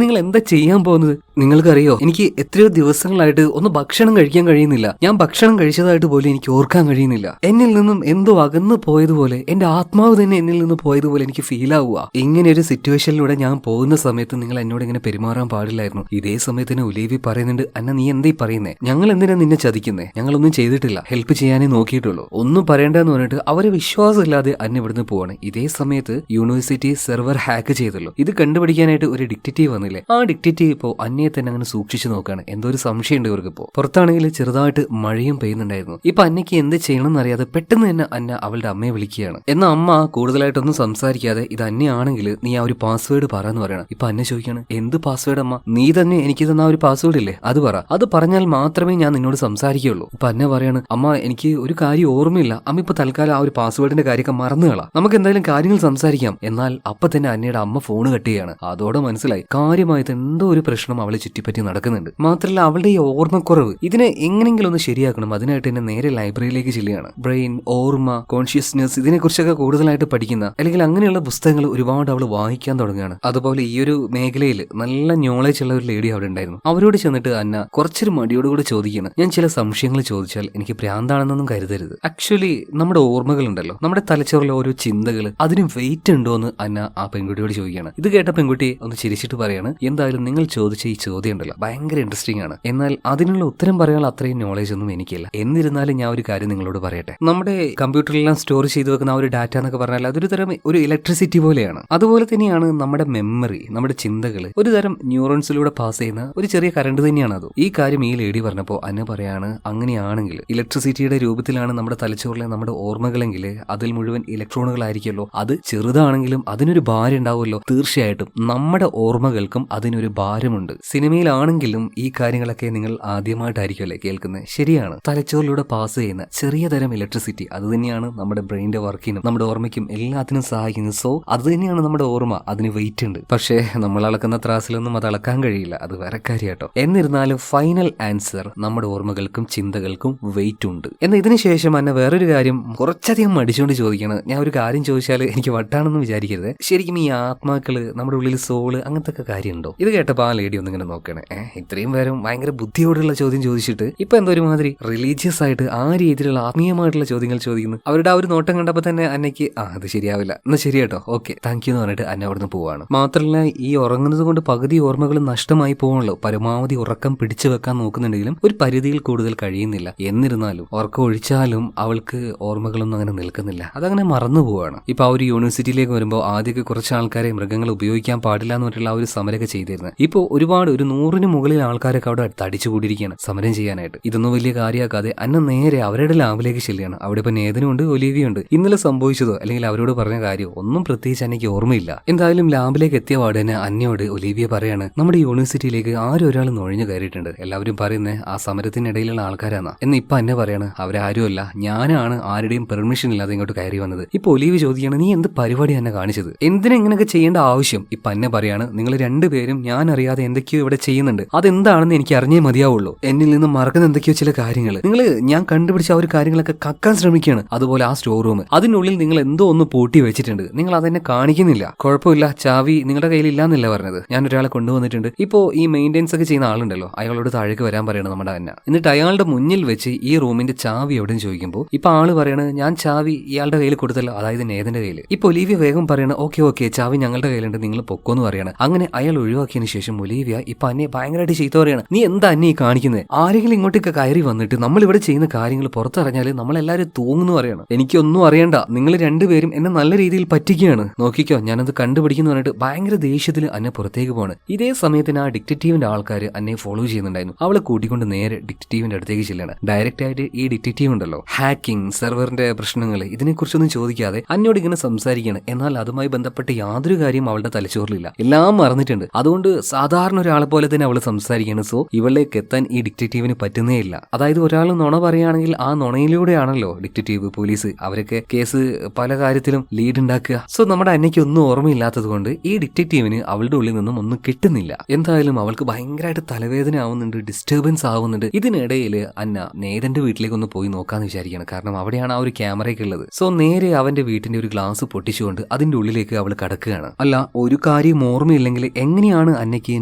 നിങ്ങൾ എന്താ ചെയ്യാൻ പോകുന്നത്. നിങ്ങൾക്കറിയോ, എനിക്ക് എത്രയോ ദിവസങ്ങളായിട്ട് ഒന്ന് ഭക്ഷണം കഴിക്കാൻ കഴിയുന്നില്ല. ഞാൻ ഭക്ഷണം കഴിച്ചതായിട്ട് പോലും എനിക്ക് ഓർക്കാൻ കഴിയുന്നില്ല. എന്നിൽ നിന്നും എന്തോ അകന്നു പോയതുപോലെ, എന്റെ ആത്മാവ് തന്നെ എന്നിൽ നിന്ന് പോയതുപോലെ എനിക്ക് ഫീൽ ആവുക. ഇങ്ങനെ ഒരു സിറ്റുവേഷനിലൂടെ ഞാൻ പോകുന്ന സമയത്ത് നിങ്ങൾ എന്നോട് ഇങ്ങനെ പെരുമാറാൻ പാടില്ലായിരുന്നു. ഇതേ സമയത്തിന് ഒലീവി പറയുന്നുണ്ട്, അന്ന നീ എന്തേ പറയുന്നേ? ഞങ്ങൾ എന്തിനാ നിന്നെ ചതിക്കുന്നേ? ഞങ്ങളൊന്നും ചെയ്തിട്ടില്ല, ഹെൽപ്പ് ചെയ്യാനേ നോക്കിയിട്ടുള്ളൂ, ഒന്നും പറയണ്ടെന്ന് പറഞ്ഞിട്ട് അവരെ വിശ്വാസമില്ലാതെ അന്ന ഇവിടുന്ന് പോവാണ്. ഇതേ സമയത്ത് യൂണിവേഴ്സിറ്റി സെർവർ ഹാക്ക് ചെയ്തല്ലോ. ഇത് കണ്ടുപിടിക്കാനായിട്ട് ഒരു ഡിക്റ്റേറ്റീവ് വന്നില്ലേ? ആ ഡിക്റ്റേറ്റീവ് ഇപ്പോൾ അന്നയെ തന്നെ അങ്ങനെ സൂക്ഷിച്ചു നോക്കാണ്. എന്തോ ഒരു സംശയമുണ്ട് ഇവർക്ക്. ഇപ്പോൾ പുറത്താണെങ്കിൽ ചെറുതായിട്ട് മഴയും പെയ്യുന്നുണ്ടായിരുന്നു. ഇപ്പൊ അന്നയ്ക്ക് എന്ത് ചെയ്യണമെന്ന് അറിയാതെ പെട്ടെന്ന് തന്നെ അന്ന അവളുടെ അമ്മയെ വിളിക്കുകയാണ്. എന്നാൽ അമ്മ കൂടുതലായിട്ടൊന്നും സംസാരിക്കാതെ, ഇത് അന്നയാണെങ്കിൽ നീ ആ ഒരു പാസ്വേഡ് പറയാന്ന് പറയണം. ഇപ്പൊ അന്ന ചോദിക്കാണ്, എന്ത് പാസ്വേഡ് അമ്മ? നീ തന്നെ എനിക്ക് തന്ന ആ ഒരു പാസ്വേഡ് ഇല്ലേ, അത് പറ. അത് പറഞ്ഞാൽ മാത്രമേ ഞാൻ നിന്നോട് സംസാരിക്കുകയുള്ളൂ. ഇപ്പൊ അന്ന പറയാണ്, അമ്മ എനിക്ക് ഒരു കാര്യം ഓർമ്മയില്ല അമ്മ, ഇപ്പൊ തൽക്കാലം ആ ഒരു പാസ്വേഡിന്റെ കാര്യമൊക്കെ മറന്നുകളാ, നമുക്ക് എന്തായാലും കാര്യങ്ങൾ സംസാരിക്കാം. എന്നാൽ അപ്പൊ തന്നെ അന്നയുടെ അമ്മ ഫോൺ കട്ട് ചെയ്യാണ്. അതോടെ മനസ്സിലായി കാര്യമായിട്ട് എന്തോ ഒരു പ്രശ്നം അവളെ ചുറ്റിപ്പറ്റി നടക്കുന്നുണ്ട്. മാത്രമല്ല അവളുടെ ഈ ഓർമ്മക്കുറവ്, ഇതിനെ എങ്ങനെങ്കിലും ഒന്ന് ശരിയാക്കണം. അതിനായിട്ട് തന്നെ നേരെ ലൈബ്രറിയിലേക്ക് ചെല്ലുകയാണ്. ബ്രെയിൻ, ഓർമ്മ, കോൺഷ്യസ്നെസ്, ഇതിനെക്കുറിച്ചൊക്കെ കൂടുതലായിട്ട് പഠിക്കുന്ന അല്ലെങ്കിൽ അങ്ങനെയുള്ള പുസ്തകങ്ങൾ ഒരുപാട് അവൾ വായിക്കാൻ തുടങ്ങുകയാണ്. അതുപോലെ ഈ ഒരു മേഖലയിൽ നല്ല നോളേജ് ഉള്ള ഒരു ലേഡി അവിടെ ഉണ്ടായിരുന്നു. അവരോട് ചെന്നിട്ട് അന്ന കുറച്ചൊരു മടിയോടുകൂടി ചോദിക്കണം, ഞാൻ ചില സംശയങ്ങൾ ചോദിച്ചാൽ എനിക്ക് ഭ്രാന്താണെന്നൊന്നും കരുതരുത്. ആക്ച്വലി നമ്മുടെ ഓർമ്മകൾ ഉണ്ടല്ലോ, നമ്മുടെ തലച്ചോറിലെ ഓരോ ചിന്തകൾ, അതിന് വെയിറ്റ് ഉണ്ടോ എന്ന് അന്ന ആ പെൺകുട്ടിയോട് ചോദിക്കുകയാണ്. ഇത് കേട്ട പെൺകുട്ടി ഒന്ന് ചിരിച്ചിട്ട് പറയാണ്, എന്തായാലും നിങ്ങൾ ചോദിച്ച ഈ ചോദ്യം ഉണ്ടല്ലോ ഭയങ്കര ഇൻട്രസ്റ്റിംഗ് ആണ്, എന്നാൽ അതിനുള്ള ഉത്തരം പറയാൻ അത്രയും നോളേജ് ഒന്നും എനിക്കില്ല. എന്നിരുന്നാലും ഞാൻ ഒരു കാര്യം നിങ്ങളോട് പറയട്ടെ. നമ്മുടെ കമ്പ്യൂട്ടറിലെല്ലാം സ്റ്റോർ ചെയ്ത് വെക്കുന്ന ആ ഒരു ഡാറ്റ എന്നൊക്കെ പറഞ്ഞാൽ അതൊരു തരം ഒരു ഇലക്ട്രിസിറ്റി പോലെയാണ്. അതുപോലെ തന്നെയാണ് നമ്മുടെ മെമ്മറി, നമ്മുടെ ചിന്തകൾ ഒരു തരം ന്യൂറോൺസിലൂടെ പാസ് ചെയ്യുന്ന ഒരു ചെറിയ കറണ്ട് തന്നെയാണ് അത്. ഈ കാര്യം ഈ ലേഡി പറഞ്ഞപ്പോൾ അന്ന പറയാണ്, അങ്ങനെയാണെങ്കിൽ ഇലക്ട്രിസിറ്റിയുടെ രൂപത്തിലാണ് നമ്മുടെ തലച്ചോറിലെ നമ്മുടെ ഓർമ്മകളെങ്കിൽ അതിൽ മുഴുവൻ ഇലക്ട്രോണുകളായിരിക്കുമല്ലോ. അത് ചെറുതാണെങ്കിലും അതിനൊരു ഭാരം ഉണ്ടാവുമല്ലോ. തീർച്ചയായിട്ടും നമ്മുടെ ഓർമ്മകൾക്കും അതിനൊരു ഭാരമുണ്ട്. സിനിമയിലാണെങ്കിലും ഈ കാര്യങ്ങളൊക്കെ നിങ്ങൾ ആദ്യമായിട്ടായിരിക്കുമല്ലേ കേൾക്കുന്നത്. ശരിയാണ്, തലച്ചോറിലൂടെ പാസ് ചെയ്യുന്ന ചെറിയ തരം ഇലക്ട്രിസിറ്റി അത് തന്നെയാണ് നമ്മുടെ ബ്രെയിന്റെ വർക്കിനും നമ്മുടെ ഓർമ്മയ്ക്കും എല്ലാത്തിനും സഹായിക്കുന്നത്. സോ അത് തന്നെയാണ് നമ്മുടെ ഓർമ്മ, അതിന് വെയിറ്റ് ഉണ്ട്. പക്ഷേ നമ്മൾ അളക്കുന്ന ത്രാസിലൊന്നും അത് അളക്കാൻ കഴിയില്ല, അത് വേറെ കാര്യാട്ടോ. എന്നിരുന്നാലും ഫൈനൽ ആൻസർ നമ്മുടെ ഓർമ്മകൾക്കും ചിന്തകൾക്കും വെയിറ്റ് ഉണ്ട്. എന്നാൽ ഇതിനുശേഷം എന്നെ വേറൊരു കാര്യം കുറച്ചധികം മടിച്ചുകൊണ്ട് ചോദിക്കണം. ഞാൻ ഒരു കാര്യം ചോദിച്ചാൽ എനിക്ക് വട്ടാണെന്ന് വിചാരിക്കരുത്. ശരിക്കും ഈ ആത്മാക്കള്, നമ്മുടെ ഉള്ളിൽ സോള്, അങ്ങനത്തെ കാര്യമുണ്ടോ? ഇത് കേട്ടപ്പോൾ ആ ലേഡി ഒന്നിങ്ങനെ നോക്കണേ, ഇത്രയും പേരും ഭയങ്കര ബുദ്ധിയോടുള്ള ചോദ്യം ചോദിച്ചിട്ട് ഇപ്പൊ എന്തോ ഒരുമാതിരി റിലീജിയസ് ആയിട്ട് ആ രീതിയിലുള്ള ആത്മീയമായിട്ടുള്ള ചോദ്യങ്ങൾ ചോദിക്കുന്നു. അവരുടെ ആ ഒരു നോട്ടം കണ്ടപ്പോൾ തന്നെ അന്നയ്ക്ക് അത് ശരിയാവില്ല, എന്നാ ശരി കേട്ടോ, ഓക്കെ താങ്ക് യു എന്ന് പറഞ്ഞിട്ട് അന്ന അവിടുന്ന് പോവാണ്. മാത്രമല്ല ഈ ഉറങ്ങുന്നത് കൊണ്ട് പകുതി ഓർമ്മകൾ നഷ്ടമായി പോകണല്ലോ. പരമാവധി ഉറക്കം പിടിച്ചു വെക്കാൻ നോക്കുന്നുണ്ടെങ്കിലും ഒരു പരിധിയിൽ കൂടുതൽ കഴിയുന്നില്ല. എന്നിരുന്നാലും ഉറക്കം ഒഴിച്ചാലും അവൾക്ക് ഓർമ്മകളൊന്നും അങ്ങനെ നിൽക്കുന്നില്ല, അതങ്ങനെ മറന്നു പോവാണ്. ഇപ്പൊ ആ ഒരു യൂണിവേഴ്സിറ്റിയിലേക്ക് വരുമ്പോൾ ആദ്യമൊക്കെ കുറച്ച് ആൾക്കാരെ മൃഗങ്ങൾ ഉപയോഗിക്കാൻ പാടില്ല എന്ന് പറഞ്ഞിട്ടുള്ള ആ ഒരു സമരമൊക്കെ ചെയ്തിരുന്നത്. ഇപ്പോൾ ഒരുപാട് ഒരു 100ന് മുകളിൽ ആൾക്കാരൊക്കെ അവിടെ തടിച്ചു കൂടിയിരിക്കുകയാണ് സമരം ചെയ്യാനായിട്ട്. ഇതൊന്നും വലിയ കാര്യമാക്കാതെ അന്ന നേരെ അവരുടെ ലാബിലേക്ക് ചെല്ലുകയാണ്. അവിടെ ഇപ്പൊ നേതനുണ്ട്, ഒലീവിയുണ്ട്. ഇന്നലെ സംഭവിച്ചതോ അല്ലെങ്കിൽ അവരോട് പറഞ്ഞ കാര്യം ഒന്നും പ്രത്യേകിച്ച് എനിക്ക് ഓർമ്മയില്ല. എന്തായാലും ലാബിലേക്ക് എത്തിയ പാടനെ അന്നയോട് ഒലീവിയ പറയാണ്, നമ്മുടെ യൂണിവേഴ്സിറ്റിയിലേക്ക് ആരും ഒരാൾ നുഴഞ്ഞു കയറിയിട്ടുണ്ട്. എല്ലാവരും പറയുന്നത് ആ സമരത്തിനിടയിലുള്ള ആൾക്കാരാണ്. എന്ന് ഇപ്പൊ അന്നെ പറയാണ്, അവരാരുമല്ല, ഞാനാണ് ആരുടെയും പെർമിഷൻ ഇല്ലാതെ ഇങ്ങോട്ട് കയറി വന്നത്. ഇപ്പൊ ഒലീവി ചോദിക്കുകയാണ്, നീ എന്ത് പരിപാടി എന്നെ കാണിച്ചത്? എന്തിനാ ഇങ്ങനെയൊക്കെ ചെയ്യേണ്ട ആവശ്യം? ഇപ്പൊ അന്നെ പറയാണ്, നിങ്ങൾ രണ്ടുപേരും ഞാൻ അറിയാതെ എന്തൊക്കെയോ ഇവിടെ ചെയ്യുന്നുണ്ട്. അതെന്താണെന്ന് എനിക്ക് അറിഞ്ഞേ മതിയാവുള്ളൂ. എന്നിൽ നിന്ന് മറക്കുന്ന എന്തൊക്കെയോ ചില കാര്യങ്ങൾ നിങ്ങൾ ഞാൻ കണ്ടുപിടിച്ച ആ ഒരു കാര്യങ്ങളൊക്കെ കക്കാൻ ശ്രമിക്കുകയാണ്. അതുപോലെ ആ സ്റ്റോർ റൂം, അതിനുള്ളിൽ നിങ്ങൾ എന്തോ ഒന്ന് പൂട്ടി വെച്ചിട്ടുണ്ട്. നിങ്ങൾ അതെന്നെ കാണിക്കുന്നില്ല. കുഴപ്പമില്ല, ചാവി നിങ്ങളുടെ കയ്യിൽ ഇല്ലാന്നല്ല പറഞ്ഞത്. ഞാൻ ഒരാളെ കൊണ്ടുവന്നിട്ടുണ്ട്. ഇപ്പോ ഈ മെയിൻ്റെനൻസ് ഒക്കെ ചെയ്യുന്ന ആളുണ്ടല്ലോ, അയാളോട് താഴേക്ക് വരാൻ പറയണം നമ്മുടെ അന്ന. എന്നിട്ട് അയാളുടെ മുന്നിൽ വെച്ച് ഈ റൂമിന്റെ ചാവി എവിടെയും ചോദിക്കുമ്പോൾ ഇപ്പൊ ആള് പറയണത്, ഞാൻ ചാവി ഇയാളുടെ കയ്യിൽ കൊടുത്തല്ലോ, അതായത് നേതന്റെ കയ്യിൽ. ഇപ്പൊ ഒലീവിയ വേഗം പറയണ, ഓക്കെ ചാവി ഞങ്ങളുടെ കയ്യിലുണ്ട്, നിങ്ങൾ പൊക്കോന്ന് പറയാണ്. അങ്ങനെ അയാൾ ഒഴിവാക്കിയതിനു ശേഷം ഒലീവിയ ഇപ്പൊ അന്നെ ഭയങ്കരമായിട്ട് ചീത്ത പറയാണ്, നീ എന്താ അന്നെ ഈ കാണിക്കുന്നത്? ആരെങ്കിലും ഇങ്ങോട്ടേക്ക് കയറി വന്നിട്ട് നമ്മൾ ഇവിടെ ചെയ്യുന്ന കാര്യങ്ങൾ പുറത്തറിഞ്ഞാൽ നമ്മളെല്ലാവരും തൂങ്ങുന്നു പറയണം. എനിക്കൊന്നും അറിയണ്ട, നിങ്ങൾ രണ്ടുപേരും എന്നെ നല്ല രീതിയിൽ പറ്റിക്കുകയാണ്, നോക്കിക്കോ ഞാനത് കണ്ടുപിടിക്കുന്നു പറഞ്ഞിട്ട് ഭയങ്കര ദേഷ്യത്തിൽ അന്നെ പുറത്തേക്ക് പോണ്. ഇതേ സമയത്തിന് ആ ഡിറ്റക്റ്റീവിന്റെ ആൾക്കാർ അന്നെ ഫോളോ ചെയ്യുന്നുണ്ടായിരുന്നു. അവളെ കൂട്ടിക്കൊണ്ട് നേരെ ഡിറ്റക്റ്റീവിന്റെ അടുത്തേക്ക് ചെല്ലാണ്. ഡയറക്റ്റ് ആയിട്ട് ഈ ഡിറ്റക്റ്റീവ് ഉണ്ടല്ലോ, ഹാക്കിംഗ്, സെർവറിന്റെ പ്രശ്നങ്ങൾ, ഇതിനെക്കുറിച്ചൊന്നും ചോദിക്കാതെ അന്നോട് ഇങ്ങനെ സംസാരിക്കുകയാണ്. എന്നാൽ അതുമായി ബന്ധപ്പെട്ട് യാതൊരു കാര്യം അവളുടെ തലച്ചോറിലില്ല, എല്ലാം മറന്നിട്ടുണ്ട്. അതുകൊണ്ട് സാധാരണ ഒരാളെ പോലെ തന്നെ അവൾ സംസാരിക്കുകയാണ്. സോ ഇവളിലേക്ക് എത്താൻ ഈ ഡിറ്റക്റ്റീവിന് പറ്റുന്നേ ഇല്ല. അതായത് ഒരാൾ നുണ പറയുകയാണെങ്കിൽ ആ നുണയിലൂടെയാണല്ലോ ഡിറ്റക്റ്റീവ്, പോലീസ് അവരൊക്കെ കേസ് പല കാര്യത്തിലും ലീഡ് ഉണ്ടാക്കുക. സോ നമ്മുടെ അന്നയ്ക്ക് ഒന്നും ഓർമ്മയില്ലാത്തത് കൊണ്ട് ഈ ഡിറ്റക്റ്റീവിന് അവളുടെ ഉള്ളിൽ നിന്നും ഒന്നും കിട്ടുന്നില്ല. എന്തായാലും അവൾക്ക് ഭയങ്കരമായിട്ട് തലവേദന ആവുന്നുണ്ട്, ഡിസ്റ്റർബൻസ് ആവുന്നുണ്ട്. ഇതിനിടയിൽ അന്ന നേതന്റെ വീട്ടിലേക്ക് ഒന്ന് പോയി നോക്കാന്ന് വിചാരിക്കുകയാണ്. കാരണം അവിടെയാണ് ആ ഒരു ക്യാമറയൊക്കെ ഉള്ളത്. സോ നേരെ അവന്റെ വീട്ടിന്റെ ഒരു ഗ്ലാസ് പൊട്ടിച്ചുകൊണ്ട് അതിന്റെ ഉള്ളിലേക്ക് അവൾ കടക്കുകയാണ്. അല്ല, ഒരു കാര്യം ഓർമ്മയില്ലെങ്കിൽ എങ്ങനെയാണ് അന്നയ്ക്ക്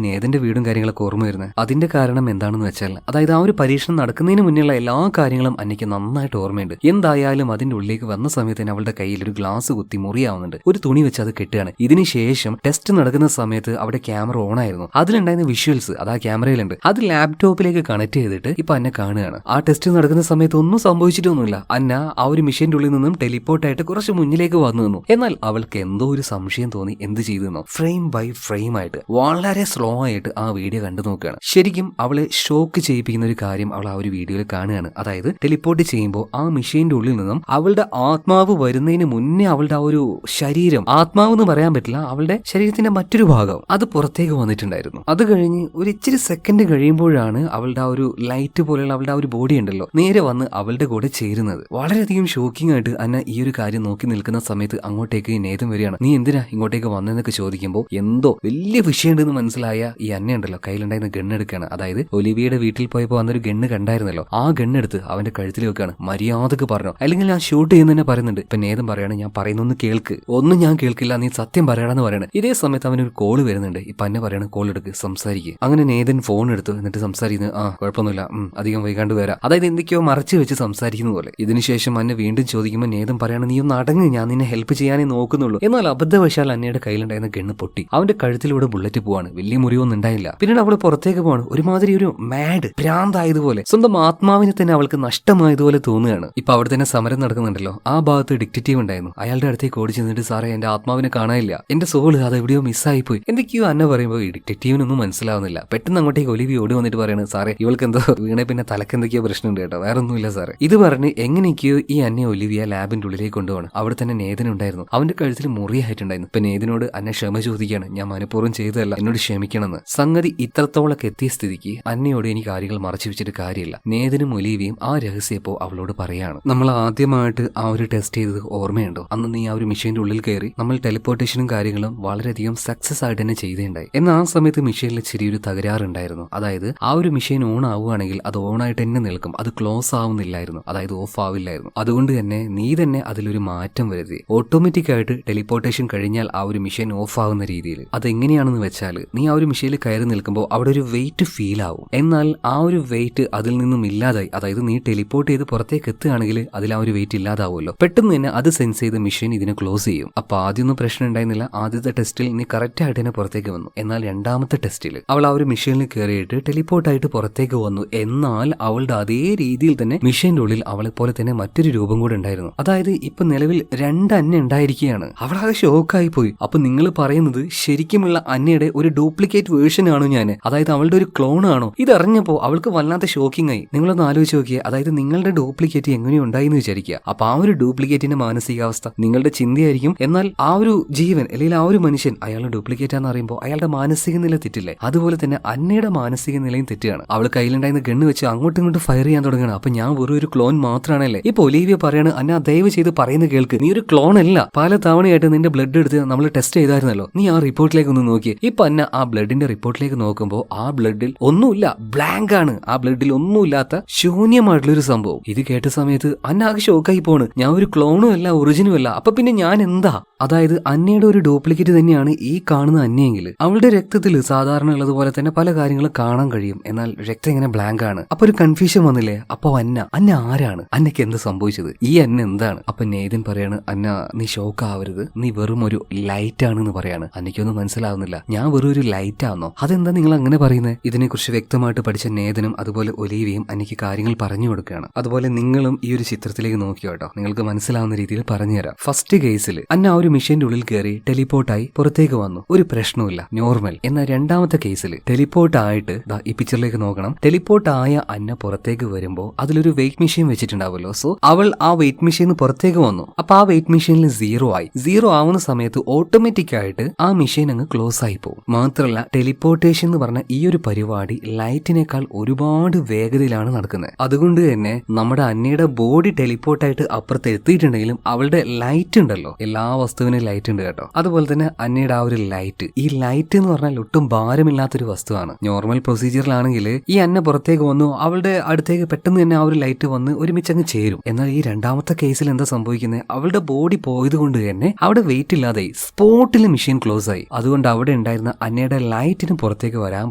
നേതന്റെ വീടും കാര്യങ്ങളൊക്കെ ഓർമ്മ വരുന്നത്. അതിന്റെ കാരണം എന്താണെന്ന് വെച്ചാൽ, അതായത് ആ ഒരു പരീക്ഷണം നടക്കുന്നതിന് മുന്നേയുള്ള എല്ലാ കാര്യങ്ങളും അന്നയ്ക്ക് നന്നായിട്ട് ഓർമ്മയുണ്ട്. എന്തായാലും അതിന്റെ ഉള്ളിലേക്ക് വന്ന സമയത്ത് തന്നെ അവളുടെ കയ്യിൽ ഒരു ഗ്ലാസ് കുത്തി മുറിയാവുന്നുണ്ട്. ഒരു തുണി വെച്ച് അത് കെട്ടുകയാണ്. ഇതിനുശേഷം ടെസ്റ്റ് നടക്കുന്ന സമയത്ത് അവിടെ ക്യാമറ ഓൺ ആയിരുന്നു. അതിലുണ്ടായിരുന്ന വിഷ്വൽസ് അത് ആ ക്യാമറയിലുണ്ട്. അത് ലാപ്ടോപ്പിലേക്ക് കണക്ട് ചെയ്തിട്ട് ഇപ്പൊ അന്ന കാണുകയാണ്. ആ ടെസ്റ്റ് നടക്കുന്ന സമയത്ത് ഒന്നും സംഭവിച്ചിട്ടൊന്നുമില്ല. അന്ന ആ ഒരു മെഷീന്റെ ഉള്ളിൽ നിന്നും ടെലിപ്പോർട്ടായിട്ട് കുറച്ച് മുന്നിലേക്ക് വന്നു നിന്നു. എന്നാൽ അവൾക്ക് എന്തോ ഒരു സംശയം തോന്നി. എന്ത് ചെയ്തു? ഫ്രെയിം ബൈ ഫ്രെയിം ആയിട്ട് വളരെ സ്ലോ ആയിട്ട് ആ വീഡിയോ കണ്ടു നോക്കുകയാണ്. ശരിക്കും അവളെ ഷോക്ക് ചെയ്യിപ്പിക്കുന്ന ഒരു കാര്യം അവൾ ആ ഒരു വീഡിയോയിൽ കാണുകയാണ്. അതായത് ടെലിപ്പോർട്ട് ചെയ്യുമ്പോൾ ആ മെഷീന്റെ ഉള്ളിൽ നിന്നും അവളുടെ ആത്മാവ് വരുന്നതിന് മുന്നേ അവളുടെ ആ ഒരു ശരീരം, ആത്മാവ് എന്ന് പറയാൻ പറ്റില്ല, അവളുടെ ശരീരത്തിന്റെ മറ്റൊരു ഭാഗം അത് പുറത്തേക്ക് വന്നിട്ടുണ്ടായിരുന്നു. അത് കഴിഞ്ഞ് ഒരു ഇച്ചിരി സെക്കൻഡ് കഴിയുമ്പോഴാണ് അവളുടെ ആ ഒരു ലൈറ്റ് പോലെയുള്ള അവളുടെ ആ ഒരു ബോഡി ഉണ്ടല്ലോ നേരെ വന്ന് അവളുടെ കൂടെ ചേരുന്നത്. വളരെയധികം ഷോക്കിംഗ് ആയിട്ട് അന്ന ഈ ഒരു കാര്യം നോക്കി നിൽക്കുന്ന സമയത്ത് അങ്ങോട്ടേക്ക് നേതം വരികയാണ്. നീ എന്തിനാ ഇങ്ങോട്ടേക്ക് വന്നതെന്നൊക്കെ ചോദിക്കുമ്പോൾ എന്തോ വലിയ വിഷയമുണ്ടെന്ന് മനസ്സിലായ ഈ അന്നയുണ്ടല്ലോ കയ്യിലുണ്ടായിരുന്ന ഗണ്ണെടുക്കുകയാണ്. അതായത് ഒലിവിയുടെ വീട്ടിൽ പോയപ്പോൾ വന്നൊരു ഗണ്ണ് കണ്ടായിരുന്നല്ലോ, ആ ഗണ്ണെടുത്ത് അവന്റെ കഴുത്തിൽ വെക്കാണ്. മര്യാദക്ക് പറഞ്ഞു, അല്ലെങ്കിൽ ഞാൻ ഷൂട്ട് ചെയ്യുന്ന തന്നെ പറയുന്നുണ്ട്. ഇപ്പൊ നേതം പറയാണ്, ഞാൻ പറയുന്നൊന്ന് കേൾക്ക്. ഒന്നും ഞാൻ കേൾക്കില്ല, നീ സത്യം പറയണമെന്ന് പറയണം. ഇതേ സമയത്ത് അവനൊരു കോള് വരുന്നുണ്ട്. ഇപ്പൊ അന്നെ പറയാണ്, കോൾ എടുക്ക്, സംസാരിക്കുക. അങ്ങനെ നേതൻ ഫോൺ എടുത്തു. എന്നിട്ട് സംസാരിക്കുന്നത്, കുഴപ്പമൊന്നുമില്ല, അധികം വൈകാണ്ട് വരാം. അതായത് എന്തൊക്കെയോ മറച്ചു വെച്ച് സംസാരിക്കുന്ന പോലെ. ഇതിനുശേഷം അന്നെ വീണ്ടും ചോദിക്കുമ്പോൾ നേതം പറയാണ്, നീ ഒന്ന് അടങ്ങ്, ഞാൻ നിന്നെ ഹെൽപ്പ് ചെയ്യാനേ നോക്കുന്നുള്ളൂ. എന്നാൽ അബദ്ധവശാൽ അന്നയുടെ കയ്യിലുണ്ടായിരുന്ന ഗണ്ണ് പൊട്ടി. അവന്റെ കഴുത്തിലൂടെ ബുള്ളറ്റ് പോവാണ്. വലിയ മുറിവൊന്നും ഉണ്ടായില്ല. പിന്നീട് അവള് പുറത്തേക്ക് പോവാണ്. ഒരുമാതിരി ഒരു മാഡ് ഭ്രാന്തായതുപോലെ, സ്വന്തം ആത്മാവിനെ തന്നെ അവൾക്ക് നഷ്ടമായതുപോലെ തോന്നുകയാണ്. ഇപ്പൊ അവിടെ തന്നെ സമരം നടക്കുന്നുണ്ടല്ലോ. ആ ഭാഗത്ത് ഡിറ്റക്റ്റീവ് ഉണ്ടായിരുന്നു. അയാളുടെ അടുത്തേക്ക് ഓടി ചെന്നിട്ട്, സാറേ എന്റെ ആത്മാവിനെ കാണാനില്ല, എന്റെ സോള് അത് എവിടെയോ മിസ്സായി പോയി, എന്തൊക്കെയോ അന്ന പറയുമ്പോൾ ഈ ഡിറ്റക്റ്റീവിനൊന്നും മനസ്സിലാവുന്നില്ല. പെട്ടെന്ന് അങ്ങോട്ടേക്ക് ഒലിവി ഓടി വന്നിട്ട് പറയാണ്, സാറേ ഇവൾക്ക് എന്തോ വീണെ, പിന്നെ തലക്ക് എന്തൊക്കെയോ പ്രശ്നമുണ്ട് കേട്ടോ, വേറെ ഒന്നുമില്ല സാറേ. ഇത് പറഞ്ഞ് എങ്ങനെയൊക്കെയോ ഈ അന്നെ ഒലിവിയ ലാബിന്റെ ഉള്ളിലേക്ക് കൊണ്ടുപോകണം. അവിടെ തന്നെ നേതനുണ്ടായിരുന്നു. അവന്റെ കഴുത്തിൽ മുറിയായിട്ടുണ്ടായിരുന്നു. ഇപ്പൊ നേതനോട് അന്നെ ക്ഷമ ചോദിക്കുകയാണ്, ഞാൻ മനഃപൂർവ്വം ചെയ്തതല്ല, എന്നോട് ക്ഷമിക്കണമെന്ന്. സംഗതി ഇത്രത്തോളൊക്കെ എത്തിയ സ്ഥിതിക്ക് അന്നയോട് എനിക്ക് കാര്യങ്ങൾ മറച്ചു വെച്ചിട്ട് കാര്യമില്ല. നേതനും ഒലിവിയും ആ രഹസ്യം ഇപ്പോ അവളോട് പറയാണ്. നമ്മൾ ആദ്യമായിട്ട് ആ ഒരു ടെസ്റ്റ് ചെയ്തത് ഓർമ്മയുണ്ടോ? അന്ന് നീ ആ ഒരു മെഷീന്റെ ഉള്ളിൽ കയറി നമ്മൾ ടെലിപ്പോർട്ടേഷനും കാര്യങ്ങളും വളരെയധികം സക്സസ് ആയിട്ട് തന്നെ ചെയ്തേണ്ടായി. എന്നാൽ ആ സമയത്ത് മെഷീനിൽ ചെറിയൊരു തകരാറുണ്ടായിരുന്നു. അതായത് ആ ഒരു മെഷീൻ ഓൺ ആവുകയാണെങ്കിൽ അത് ഓൺ ആയിട്ട് തന്നെ നിൽക്കും, അത് ക്ലോസ് ആവുന്നില്ലായിരുന്നു, അതായത് ഓഫ് ആവില്ലായിരുന്നു. അതുകൊണ്ട് തന്നെ നീ തന്നെ അതിലൊരു മാറ്റം വരുത്തി ഓട്ടോമാറ്റിക് ആയിട്ട് ടെലിപ്പോർട്ടേഷൻ കഴിഞ്ഞാൽ ആ ഒരു മെഷീൻ ഓഫ് ആവുന്ന രീതിയിൽ. അതെങ്ങനെയാണെന്ന് വെച്ചാൽ, നീ ആ ഒരു മെഷീനിൽ കയറി നിൽക്കുമ്പോൾ അവിടെ ഒരു വെയിറ്റ് ഫീൽ ആവും. എന്നാൽ ആ ഒരു വെയിറ്റ് അതിൽ നിന്നും ഇല്ലാതായി. അതായത് നീ ടെലിപ്പോർട്ട് ചെയ്ത് പുറത്തേക്ക് എത്തുകയാണെങ്കിൽ അതിൽ ആ ഒരു വെയിറ്റ് ഇല്ലാതാവുമല്ലോ. പെട്ടെന്ന് തന്നെ അത് സെൻസ് ചെയ്ത് മെഷീൻ ഇതിനെ ക്ലോസ് ചെയ്യും. അപ്പൊ ആദ്യമൊന്നും പ്രശ്നം ഉണ്ടായിരുന്നില്ല. ആദ്യത്തെ ടെസ്റ്റിൽ നീ കറക്റ്റ് ആയിട്ട് തന്നെ പുറത്തേക്ക് വന്നു. എന്നാൽ രണ്ടാമത്തെ ടെസ്റ്റിൽ അവൾ ആ ഒരു മെഷീനിൽ കയറിയിട്ട് ടെലിപ്പോർട്ടായിട്ട് പുറത്തേക്ക് വന്നു. എന്നാൽ അവളുടെ അതേ രീതിയിൽ തന്നെ മെഷീന്റെ ഉള്ളിൽ അവളെ പോലെ തന്നെ മറ്റൊരു രൂപം കൂടെ ഉണ്ടായിരുന്നു. അതായത് ഇപ്പൊ നിലവിൽ രണ്ട് അന്ന ഉണ്ടായിരിക്കുകയാണ്. അവളാകെ ഷോക്കായി പോയി. അപ്പൊ നിങ്ങൾ പറയുന്നത് ശരിക്കുമുള്ള അന്നയുടെ ഒരു ഡ്യൂപ്ലിക്കേറ്റ് വേർഷൻ ആണോ ഞാൻ? അതായത് അവളുടെ ഒരു ക്ലോൺ ആണോ? ഇതറിഞ്ഞപ്പോ അവൾക്ക് വല്ലാത്ത ഷോക്കിംഗ് ആയി. നിങ്ങളൊന്ന് ആലോചിച്ച് നോക്കിയേ. അതായത് നിങ്ങളുടെ ഡ്യൂപ്ലിക്കേറ്റ് എങ്ങനെയോ ഉണ്ടായിന്ന് വിചാരിക്കുക. അപ്പൊ ആ ഒരു ഡ്യൂപ്ലിക്കേറ്റിന്റെ മാനസികാവസ്ഥ നിങ്ങളുടെ ചിന്തയായിരിക്കും. എന്നാൽ ആ ഒരു ജീവൻ അല്ലെങ്കിൽ ആ ഒരു മനുഷ്യൻ അയാളുടെ ഡ്യൂപ്ലിക്കേറ്റ് ആണെന്ന് അറിയുമ്പോൾ അയാളുടെ മാനസിക നില തെറ്റില്ലേ? അതുപോലെ തന്നെ അന്നയുടെ മാനസിക നിലയും തെറ്റുകയാണ്. അവൾ കയ്യിലുണ്ടായിരുന്ന ഗണ്ണ് വെച്ച് അങ്ങോട്ടും ഇങ്ങോട്ടും ഫയർ ചെയ്യാൻ തുടങ്ങുകയാണ്. അപ്പൊ ഞാൻ വെറും ഒരു ക്ലോൺ മാത്രമാണല്ലേ? ഇപ്പൊ ഒലീവിയ പറയാണ്, അന്ന ദയവ് ചെയ്ത് പറയുന്ന കേൾക്ക്, നീ ഒരു ക്ലോൺ അല്ല. പല തവണയായിട്ട് നിന്റെ ബ്ലഡ് എടുത്ത് നമ്മൾ ടെസ്റ്റ് ചെയ്തായിരുന്നല്ലോ, നീ ആ റിപ്പോർട്ടിലേക്ക് ഒന്ന് നോക്കി. ഇപ്പൊ അന്ന ആ ബ്ലഡിന്റെ റിപ്പോർട്ടിലേക്ക് നോക്കുമ്പോൾ ആ ബ്ലഡിൽ ഒന്നുമില്ല, ബ്ലാങ്ക് ആണ്. ആ ബ്ലഡിൽ ഒന്നുമില്ലാത്ത ശൂന്യമായിട്ടുള്ള ഒരു സംഭവം. ഇത് കേട്ട സമയത്ത് അന്ന ആകെ ഷോക്കായി പോണ്. ഞാൻ ഒരു ക്ലോണും അല്ല, ഒറിജിനും അല്ല, അപ്പൊ പിന്നെ ഞാൻ എന്താ? അതായത് അന്നയുടെ ഒരു ഡ്യൂപ്ലിക്കേറ്റ് തന്നെയാണ് ഈ കാണുന്ന അന്നയെങ്കിൽ അവളുടെ രക്തത്തിൽ സാധാരണ ഉള്ളതുപോലെ തന്നെ പല കാര്യങ്ങളും കാണാൻ കഴിയും. എന്നാൽ രക്തം ഇങ്ങനെ ബ്ലാങ്ക് ആണ്. അപ്പൊ ഒരു കൺഫ്യൂഷൻ വന്നില്ലേ? അപ്പൊ അന്ന ആരാണ്? അന്നയ്ക്ക് എന്ത് സംഭവിച്ചത്? ഈ അന്ന എന്താണ്? അപ്പൊ നേതൻ പറയാണ്, അന്ന നീ ഷോക്ക് ആവരുത്, നീ വെറും ഒരു ലൈറ്റ് ആണെന്ന് പറയാണ്. അന്നയ്ക്കൊന്നും മനസ്സിലാവുന്നില്ല. ഞാൻ വെറും ഒരു ലൈറ്റ് ആണോ? അതെന്താ നിങ്ങൾ അങ്ങനെ പറയുന്നത്? ഇതിനെക്കുറിച്ച് വ്യക്തമായിട്ട് പഠിച്ച നേതനും അതുപോലെ ഒലീവിയും അന്നയ്ക്ക് കാര്യങ്ങൾ പറഞ്ഞു കൊടുക്കുകയാണ്. അതുപോലെ നിങ്ങളും ഈ ഒരു ചിത്രത്തിലേക്ക് നോക്കിയോ കേട്ടോ, നിങ്ങൾക്ക് മനസ്സിലാവുന്ന രീതിയിൽ പറഞ്ഞുതരാം. ഫസ്റ്റ് കേസിൽ അന്ന ആ ഒരു മെഷീന്റെ ഉള്ളിൽ കയറി ടെലിപ്പോർട്ടായി പുറത്തേക്ക് വന്നു, ഒരു പ്രശ്നമില്ല, നോർമൽ. എന്നാൽ രണ്ടാമത്തെ കേസിൽ ടെലിപ്പോർട്ട് ആയിട്ട് ഈ പിക്ചറിലേക്ക് നോക്കണം. ടെലിപ്പോർട്ട് ആയ അന്ന പുറത്തേക്ക് വരുമ്പോൾ അതിലൊരു വെയിറ്റ് മെഷീൻ വെച്ചിട്ടുണ്ടാവുമല്ലോ. സോ അവൾ ആ വെയിറ്റ് മെഷീൻ പുറത്തേക്ക് വന്നു. അപ്പൊ ആ വെയിറ്റ് മെഷീനിൽ 0 ആയി. 0 ആവുന്ന സമയത്ത് ഓട്ടോമാറ്റിക് ആയിട്ട് ആ മെഷീൻ അങ്ങ് ക്ലോസ് ആയി പോകും. മാത്രമല്ല ടെലിപ്പോർട്ടേഷൻ എന്ന് പറഞ്ഞ ഈ ഒരു പരിപാടി ലൈറ്റിനേക്കാൾ ഒരുപാട് വേഗതയിലാണ് നടക്കുന്നത്. അതുകൊണ്ട് തന്നെ നമ്മുടെ അന്നയുടെ ബോഡി ടെലിപ്പോർട്ടായിട്ട് അപ്പുറത്ത് എത്തിയിട്ടുണ്ടെങ്കിലും അവളുടെ ലൈറ്റ് ഉണ്ടല്ലോ, എല്ലാ വസ്തു വസ്തുവിന് ലൈറ്റ് ഉണ്ട് കേട്ടോ. അതുപോലെ തന്നെ അന്നയുടെ ആ ഒരു ലൈറ്റ്, ഈ ലൈറ്റ് എന്ന് പറഞ്ഞാൽ ഒട്ടും ഭാരമില്ലാത്തൊരു വസ്തുവാണ്. നോർമൽ പ്രൊസീജിയറിലാണെങ്കിൽ ഈ അന്ന പുറത്തേക്ക് വന്നു, അവളുടെ അടുത്തേക്ക് പെട്ടെന്ന് തന്നെ ആ ഒരു ലൈറ്റ് വന്ന് ഒരുമിച്ചങ്ങ് ചേരും. എന്നാൽ ഈ രണ്ടാമത്തെ കേസിൽ എന്താ സംഭവിക്കുന്നത്, അവളുടെ ബോഡി പോയത് കൊണ്ട് തന്നെ അവിടെ വെയിറ്റ് ഇല്ലാതെ സ്പോട്ടിൽ മെഷീൻ ക്ലോസ് ആയി. അതുകൊണ്ട് അവിടെ ഉണ്ടായിരുന്ന അന്നയുടെ ലൈറ്റിന് പുറത്തേക്ക് വരാൻ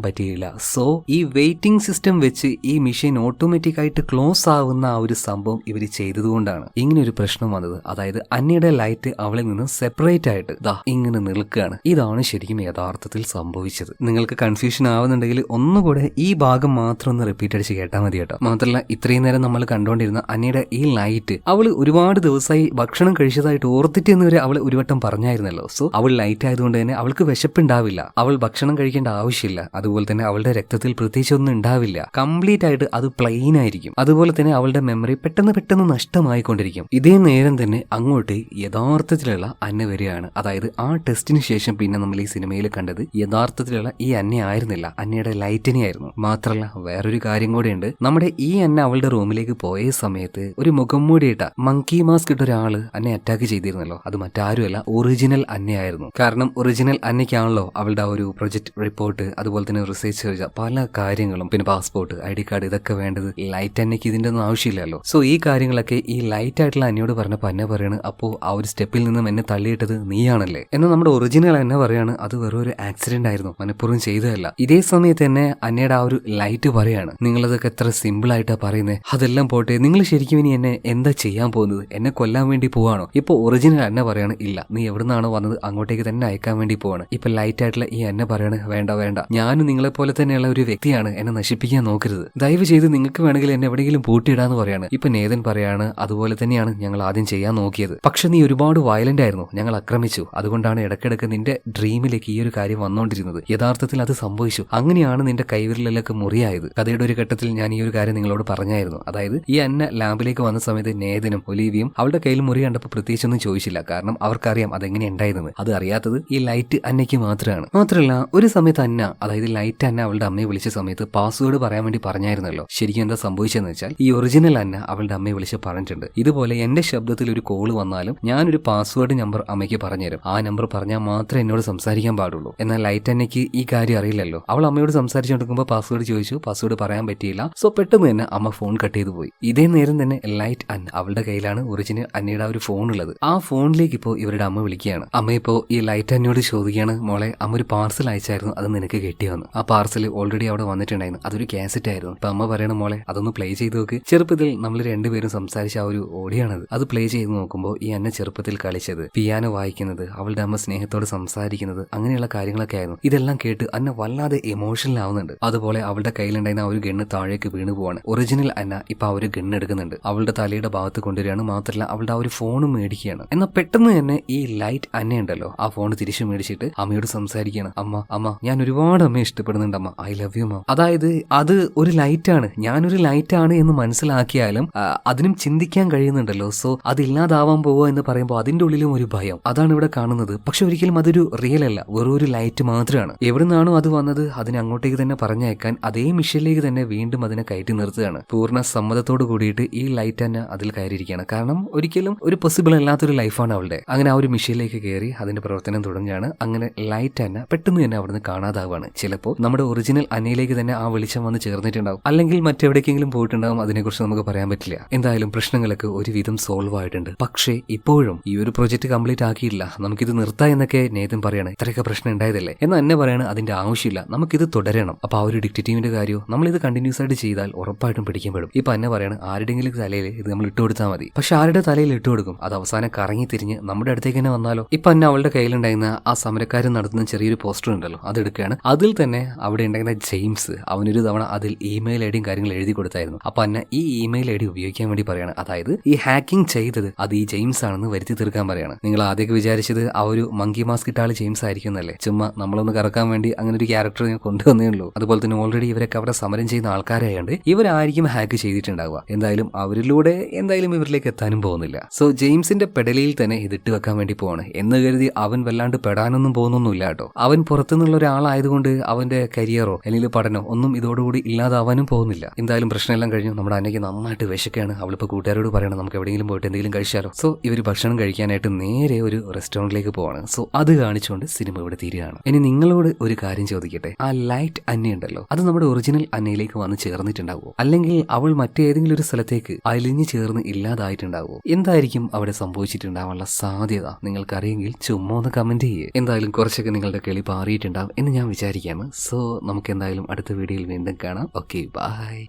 പറ്റിയില്ല. സോ ഈ വെയിറ്റിംഗ് സിസ്റ്റം വെച്ച് ഈ മെഷീൻ ഓട്ടോമാറ്റിക് ആയിട്ട് ക്ലോസ് ആവുന്ന ആ ഒരു സംഭവം ഇവർ ചെയ്തതുകൊണ്ടാണ് ഇങ്ങനെ ഒരു പ്രശ്നം വന്നത്. അതായത് അന്നയുടെ ലൈറ്റ് അവളിൽ നിന്ന് സെപ്പറേറ്റ് ആയിട്ട് ഇങ്ങനെ നിൽക്കുകയാണ്. ഇതാണ് ശരിക്കും യഥാർത്ഥത്തിൽ സംഭവിച്ചത്. നിങ്ങൾക്ക് കൺഫ്യൂഷൻ ആവുന്നുണ്ടെങ്കിൽ ഒന്നുകൂടെ ഈ ഭാഗം മാത്രം ഒന്ന് റിപ്പീറ്റ് അടിച്ച് കേട്ടാൽ മതി കേട്ടോ. മാത്രമല്ല ഇത്രയും നേരം നമ്മൾ കണ്ടുകൊണ്ടിരുന്ന അന്നയുടെ ഈ ലൈറ്റ് അവൾ ഒരുപാട് ദിവസമായി ഭക്ഷണം കഴിച്ചതായിട്ട് ഓർത്തിട്ട് എന്ന് വരെ അവൾ ഒരു വട്ടം പറഞ്ഞായിരുന്നല്ലോ. സോ അവൾ ലൈറ്റ് ആയതുകൊണ്ട് തന്നെ അവൾക്ക് വിശപ്പുണ്ടാവില്ല, അവൾ ഭക്ഷണം കഴിക്കേണ്ട ആവശ്യമില്ല. അതുപോലെ തന്നെ അവളുടെ രക്തത്തിൽ പ്രത്യേകിച്ച് ഒന്നും ഉണ്ടാവില്ല. കംപ്ലീറ്റ് ആയിട്ട് അത് പ്ലെയിൻ ആയിരിക്കും. അതുപോലെ തന്നെ അവളുടെ മെമ്മറി പെട്ടെന്ന് നഷ്ടമായിക്കൊണ്ടിരിക്കും. ഇതേ നേരം തന്നെ അങ്ങോട്ട് യഥാർത്ഥത്തിലുള്ള അന്ന വരികയാണ്. അതായത് ആ ടെസ്റ്റിന് ശേഷം പിന്നെ നമ്മൾ ഈ സിനിമയിൽ കണ്ടത് യഥാർത്ഥത്തിലുള്ള ഈ അന്ന ആയിരുന്നില്ല, അന്നയുടെ ലൈറ്റിനെ ആയിരുന്നു. മാത്രമല്ല വേറൊരു കാര്യം കൂടെയുണ്ട്. നമ്മുടെ ഈ അന്ന അവളുടെ റൂമിലേക്ക് പോയ സമയത്ത് ഒരു മുഖം മൂടിയിട്ട മങ്കി മാസ്ക് ഇട്ട ഒരാള് അന്നെ അറ്റാക്ക് ചെയ്തിരുന്നല്ലോ. അത് മറ്റാരുമല്ല, ഒറിജിനൽ അന്നയായിരുന്നു. കാരണം ഒറിജിനൽ അന്നയ്ക്കാണല്ലോ അവളുടെ ആ ഒരു പ്രൊജക്ട് റിപ്പോർട്ട്, അതുപോലെ തന്നെ റിസർച്ച് പല കാര്യങ്ങളും, പിന്നെ പാസ്പോർട്ട്, ID കാർഡ്, ഇതൊക്കെ വേണ്ടത്. ലൈറ്റ് അന്നയ്ക്ക് ഇതിന്റെ ഒന്നും ആവശ്യമില്ലല്ലോ. സോ ഈ കാര്യങ്ങളൊക്കെ ഈ ലൈറ്റ് ആയിട്ടുള്ള അന്നയോട് പറഞ്ഞപ്പോൾ അന്ന പറയാണ്, അപ്പോ ആ ഒരു സ്റ്റെപ്പിൽ നിന്നും എന്നെ തള്ളിയിട്ടത് നീയാണല്ലേ. എന്നാൽ നമ്മുടെ ഒറിജിനൽ അന്ന പറയാണ്, അത് വെറും ഒരു ആക്സിഡന്റ് ആയിരുന്നു, മനഃപൂർവ്വം ചെയ്തതല്ല. ഇതേ സമയത്ത് തന്നെ അന്നയുടെ ആ ഒരു ലൈറ്റ് പറയാണ്, നിങ്ങളതൊക്കെ എത്ര സിമ്പിൾ ആയിട്ടാ പറയുന്നത്, അതെല്ലാം പോട്ടെ, നിങ്ങൾ ശരിക്കും ഇനി എന്നെ എന്താ ചെയ്യാൻ പോകുന്നത്, എന്നെ കൊല്ലാൻ വേണ്ടി പോവാണോ? ഇപ്പൊ ഒറിജിനൽ അന്ന പറയാണ്, ഇല്ല, നീ എവിടുന്നാണോ വന്നത് അങ്ങോട്ടേക്ക് തന്നെ അയക്കാൻ വേണ്ടി പോവാണ്. ഇപ്പൊ ലൈറ്റ് ആയിട്ടുള്ള ഈ അന്ന പറയാണ്, വേണ്ട, ഞാനും നിങ്ങളെ പോലെ തന്നെയുള്ള ഒരു വ്യക്തിയാണ്, എന്നെ നശിപ്പിക്കാൻ നോക്കരുത്, ദയവ് ചെയ്ത് നിങ്ങൾക്ക് വേണമെങ്കിൽ എന്നെ എവിടെയെങ്കിലും പൂട്ടിയിടാന്ന് പറയാണ്. ഇപ്പൊ നേതൻ പറയാണ്, അതുപോലെ തന്നെയാണ് ഞങ്ങൾ ആദ്യം ചെയ്യാൻ നോക്കിയത്, പക്ഷെ നീ ഒരുപാട് വയലന്റ് ആയിരുന്നു, ഞങ്ങൾ ആക്രമിച്ചു, അതുകൊണ്ടാണ് ഇടയ്ക്കിടയ്ക്ക് നിന്റെ ഡ്രീമിലേക്ക് ഈ ഒരു കാര്യം വന്നുകൊണ്ടിരുന്നത്. യഥാർത്ഥത്തിൽ അത് സംഭവിച്ചു, അങ്ങനെയാണ് നിന്റെ കൈവിരലിലൊക്കെ മുറിയായത്. കഥയുടെ ഒരു ഘട്ടത്തിൽ ഞാൻ ഈ ഒരു കാര്യം നിങ്ങളോട് പറഞ്ഞായിരുന്നു. അതായത് ഈ അന്ന ലാബിലേക്ക് വന്ന സമയത്ത് നേതനും ഒലീവിയും അവളുടെ കയ്യിൽ മുറി കണ്ടപ്പോൾ പ്രത്യേകിച്ചൊന്നും ചോദിച്ചില്ല, കാരണം അവർക്കറിയാം അതെങ്ങനെ ഉണ്ടായിരുന്നത്. അത് അറിയാത്തത് ഈ ലൈറ്റ് അന്നയ്ക്ക് മാത്രമാണ്. മാത്രമല്ല ഒരു സമയത്ത് അന്ന, അതായത് ലൈറ്റ് അന്ന അവളുടെ അമ്മയെ വിളിച്ച സമയത്ത് പാസ്വേഡ് പറയാൻ വേണ്ടി പറഞ്ഞായിരുന്നല്ലോ. ശരിക്കും എന്താ സംഭവിച്ചതെന്ന് വെച്ചാൽ ഈ ഒറിജിനൽ അന്ന അവളുടെ അമ്മയെ വിളിച്ച് പറഞ്ഞിട്ടുണ്ട്, ഇതുപോലെ എന്റെ ശബ്ദത്തിൽ ഒരു കോള് വന്നാലും ഞാനൊരു പാസ്വേഡ് നമ്പർ അമ്മയ്ക്ക് പറഞ്ഞുതരും, ആ നമ്പർ പറഞ്ഞാൽ മാത്രമേ എന്നോട് സംസാരിക്കാൻ പാടുള്ളൂ. എന്നാൽ ലൈറ്റ് അന്നയ്ക്ക് ഈ കാര്യം അറിയില്ലല്ലോ. അവൾ അമ്മയോട് സംസാരിച്ചുകൊണ്ടിരിക്കുമ്പോൾ പാസ്വേഡ് ചോദിച്ചു, പാസ്വേഡ് പറയാൻ പറ്റിയില്ല. സോ പെട്ടെന്ന് തന്നെ അമ്മ ഫോൺ കട്ട് ചെയ്തു പോയി. ഇതേ നേരം തന്നെ ലൈറ്റ് അന്ന അവളുടെ കയ്യിലാണ് ഒറിജിനൽ അന്നയുടെ ആ ഒരു ഫോൺ ഉള്ളത്. ആ ഫോണിലേക്ക് ഇപ്പോൾ ഇവരുടെ അമ്മ വിളിക്കുകയാണ്. അമ്മ ഇപ്പോൾ ഈ ലൈറ്റ് അന്നയോട് ചോദിക്കുകയാണ്, മോളെ, അമ്മ ഒരു പാർസൽ അയച്ചായിരുന്നു, അത് നിനക്ക് കിട്ടിയോന്ന്. ആ പാർസൽ ഓൾറെഡി അവിടെ വന്നിട്ടുണ്ടായിരുന്നു, അതൊരു കാസറ്റ് ആയിരുന്നു. ഇപ്പൊ അമ്മ പറയണ, മോളെ അതൊന്ന് പ്ലേ ചെയ്ത് നോക്ക്. ചെറുപ്പത്തിൽ നമ്മൾ രണ്ടുപേരും സംസാരിച്ച ആ ഒരു ഓഡിയോണത്. അത് പ്ലേ ചെയ്ത് നോക്കുമ്പോൾ ഈ അന്ന ചെറുപ്പത്തിൽ കളിച്ചത്, പിയാനോ വായിക്കുന്നത്, അവളുടെ അമ്മ സ്നേഹത്തോട് സംസാരിക്കുന്നത്, അങ്ങനെയുള്ള കാര്യങ്ങളൊക്കെ ആയിരുന്നു. ഇതെല്ലാം കേട്ട് അന്ന വല്ലാതെ എമോഷണൽ ആവുന്നുണ്ട്. അതുപോലെ അവളുടെ കയ്യിലുണ്ടായിരുന്ന ആ ഒരു ഗണ്ണ് താഴേക്ക് വീണു പോവാണ്. ഒറിജിനൽ അന്ന ഇപ്പൊ ആ ഒരു ഗണ്ണ് എടുക്കുന്നുണ്ട്, അവളുടെ തലയുടെ ഭാഗത്ത് കൊണ്ടുവരികയാണ്. മാത്രമല്ല അവളുടെ ആ ഒരു ഫോണും മേടിക്കുകയാണ്. എന്നാൽ പെട്ടെന്ന് തന്നെ ഈ ലൈറ്റ് അന്ന ഉണ്ടല്ലോ, ആ ഫോൺ തിരിച്ചു മേടിച്ചിട്ട് അമ്മയോട് സംസാരിക്കുകയാണ്. അമ്മ ഞാൻ ഒരുപാട് അമ്മയെ ഇഷ്ടപ്പെടുന്നുണ്ട് അമ്മ, ഐ ലവ് യു അമ്മ. അതായത് അത് ഒരു ലൈറ്റാണ്, ഞാനൊരു ലൈറ്റാണ് എന്ന് മനസ്സിലാക്കിയാലും അതിനും ചിന്തിക്കാൻ കഴിയുന്നുണ്ടല്ലോ. സോ അതില്ലാതാവാൻ പോവോ എന്ന് പറയുമ്പോൾ അതിന്റെ ഉള്ളിലും ഒരു ഭയം, അതാണ് ഇവിടെ കാണുന്നത്. പക്ഷെ ഒരിക്കലും അതൊരു റിയൽ അല്ല, വെറും ഒരു ലൈറ്റ് മാത്രമാണ്. എവിടെ നിന്നാണോ അത് വന്നത് അതിനെ അങ്ങോട്ടേക്ക് തന്നെ പറഞ്ഞയക്കാൻ അതേ മിഷനിലേക്ക് തന്നെ വീണ്ടും അതിനെ കയറ്റി നിർത്തുകയാണ്. പൂർണ്ണ സമ്മതത്തോട് കൂടിയിട്ട് ഈ ലൈറ്റ് തന്നെ അതിൽ കയറിയിരിക്കുകയാണ്. കാരണം ഒരിക്കലും ഒരു പോസിബിൾ അല്ലാത്തൊരു ലൈഫാണ് അവളുടെ. അങ്ങനെ ആ ഒരു മിഷനിലേക്ക് കയറി അതിന്റെ പ്രവർത്തനം തുടങ്ങുകയാണ്. അങ്ങനെ ലൈറ്റ് തന്നെ പെട്ടെന്ന് തന്നെ അവിടുന്ന് കാണാതാവാണ്. ചിലപ്പോൾ നമ്മുടെ ഒറിജിനൽ അന്നയിലേക്ക് തന്നെ ആ വെളിച്ചം വന്ന് ചേർന്നിട്ടുണ്ടാവും, അല്ലെങ്കിൽ മറ്റെവിടേക്കെങ്കിലും പോയിട്ടുണ്ടാവും, അതിനെക്കുറിച്ച് നമുക്ക് പറയാൻ പറ്റില്ല. എന്തായാലും പ്രശ്നങ്ങളൊക്കെ ഒരുവിധം സോൾവ് ആയിട്ടുണ്ട്. പക്ഷേ ഇപ്പോഴും ഈ ഒരു പ്രൊജക്ട് കംപ്ലീറ്റ് ആക്കിയില്ല, നമുക്കിത് നിർത്താം എന്നൊക്കെ നേതൻ പറയാണ്. ഇത്രയൊക്കെ പ്രശ്നം ഉണ്ടായതല്ലേ, എന്നാൽ എന്നെ പറയാണ് അതിന്റെ ആവശ്യമില്ല, നമുക്കിത് തുടരണം. അപ്പൊ ആ ഒരു ഡിറ്റക്റ്റീവിന്റെ കാര്യവും നമ്മളിത് കണ്ടിന്യൂസ് ആയിട്ട് ചെയ്താൽ ഉറപ്പായിട്ടും പിടിക്കപ്പെടും. ഇപ്പൊ എന്നെ പറയാണ്, ആരുടെങ്കിലും തലയിൽ ഇത് നമ്മൾ ഇട്ടുകൊടുത്താൽ മതി. പക്ഷെ ആരുടെ തലയിൽ ഇട്ടുകൊടുക്കും, അത് അവസാനം കറങ്ങി തിരിഞ്ഞ് നമ്മുടെ അടുത്തേക്ക് തന്നെ വന്നാലോ? ഇപ്പൊ എന്നെ അവളുടെ കയ്യിലുണ്ടായിരുന്ന ആ സമരക്കാരൻ നടത്തുന്ന ചെറിയൊരു പോസ്റ്റർ ഉണ്ടല്ലോ, അതെടുക്കുകയാണ്. അതിൽ തന്നെ അവിടെ ഉണ്ടായിരുന്ന ജെയിംസ്, അവനൊരു തവണ അതിൽ ഇമെയിൽ ഐഡിയും കാര്യങ്ങൾ എഴുതി കൊടുത്തായിരുന്നു. അപ്പൊ എന്നെ ഈ ഇമെയിൽ ഐഡി ഉപയോഗിക്കാൻ വേണ്ടി പറയാണ്. അതായത് ഈ ഹാക്കിംഗ് ചെയ്തത് അത് ഈ ജെയിംസ് ആണെന്ന് വരുത്തി തീർക്കാൻ പറയാണ്. നിങ്ങൾ ആദ്യമൊക്കെ വിചാരിച്ചത് ആ ഒരു മങ്കി മാസ്ക് ഇട്ട ആള് ജെയിംസ് ആയിരിക്കും എന്നല്ലേ, ചുമ്മാ നമ്മളൊന്ന് കറക്കാൻ വേണ്ടി അങ്ങനെ ഒരു ക്യാരക്ടർ കൊണ്ടുവന്നേ ഉള്ളൂ. അതുപോലെ തന്നെ ഓൾറെഡി ഇവരൊക്കെ അവിടെ സമരം ചെയ്യുന്ന ആൾക്കാരായതുകൊണ്ട് ഇവരായിരിക്കും ഹാക്ക് ചെയ്തിട്ടുണ്ടാവുക. എന്തായാലും അവരിലൂടെ എന്തായാലും ഇവരിലേക്ക് എത്താനും പോകുന്നില്ല. സോ ജെയിംസിന്റെ പെടലിയിൽ തന്നെ ഇതിട്ട് വെക്കാൻ വേണ്ടി പോവാണ് എന്ന് കരുതി അവൻ വല്ലാണ്ട് പെടാനൊന്നും പോകുന്നൊന്നുമില്ല കേട്ടോ. അവൻ പുറത്തുനിന്നുള്ള ഒരാളായതുകൊണ്ട് അവന്റെ കരിയറോ അല്ലെങ്കിൽ പഠനമോ ഒന്നും ഇതോടുകൂടി ഇല്ലാതാവാനും പോകുന്നില്ല. എന്തായാലും പ്രശ്നമെല്ലാം കഴിഞ്ഞു. നമ്മുടെ അന്നയ്ക്ക് നന്നായിട്ട് വിശക്കാണ്. അവളിപ്പോ കൂട്ടുകാരോട് പറയണം നമുക്ക് എവിടെയെങ്കിലും പോയിട്ട് എന്തെങ്കിലും കഴിച്ചാലോ. സോ ഇവർ ഭക്ഷണം കഴിക്കാനായിട്ട് നേരെ നേരെ ഒരു റെസ്റ്റോറന്റിലേക്ക് പോവാണ്. സോ അത് കാണിച്ചുകൊണ്ട് സിനിമ ഇവിടെ തീരുകയാണ്. ഇനി നിങ്ങളോട് ഒരു കാര്യം ചോദിക്കട്ടെ, ആ ലൈറ്റ് അന്ന ഉണ്ടല്ലോ, അത് നമ്മുടെ ഒറിജിനൽ അന്നയിലേക്ക് വന്ന് ചേർന്നിട്ടുണ്ടാവുമോ, അല്ലെങ്കിൽ അവൾ മറ്റേതെങ്കിലും ഒരു സ്ഥലത്തേക്ക് അലിഞ്ഞു ചേർന്ന് ഇല്ലാതായിട്ടുണ്ടാവുമോ? എന്തായിരിക്കും അവിടെ സംഭവിച്ചിട്ടുണ്ടാവാനുള്ള സാധ്യത നിങ്ങൾക്കറിയെങ്കിൽ ചുമ്മാ ഒന്ന് കമന്റ് ചെയ്യേ. എന്തായാലും കുറച്ചൊക്കെ നിങ്ങളുടെ കിളി പാറിയിട്ടുണ്ടാവും എന്ന് ഞാൻ വിചാരിക്കുകയാണ്. സോ നമുക്ക് എന്തായാലും അടുത്ത വീഡിയോയിൽ വീണ്ടും കാണാം. Okay, by.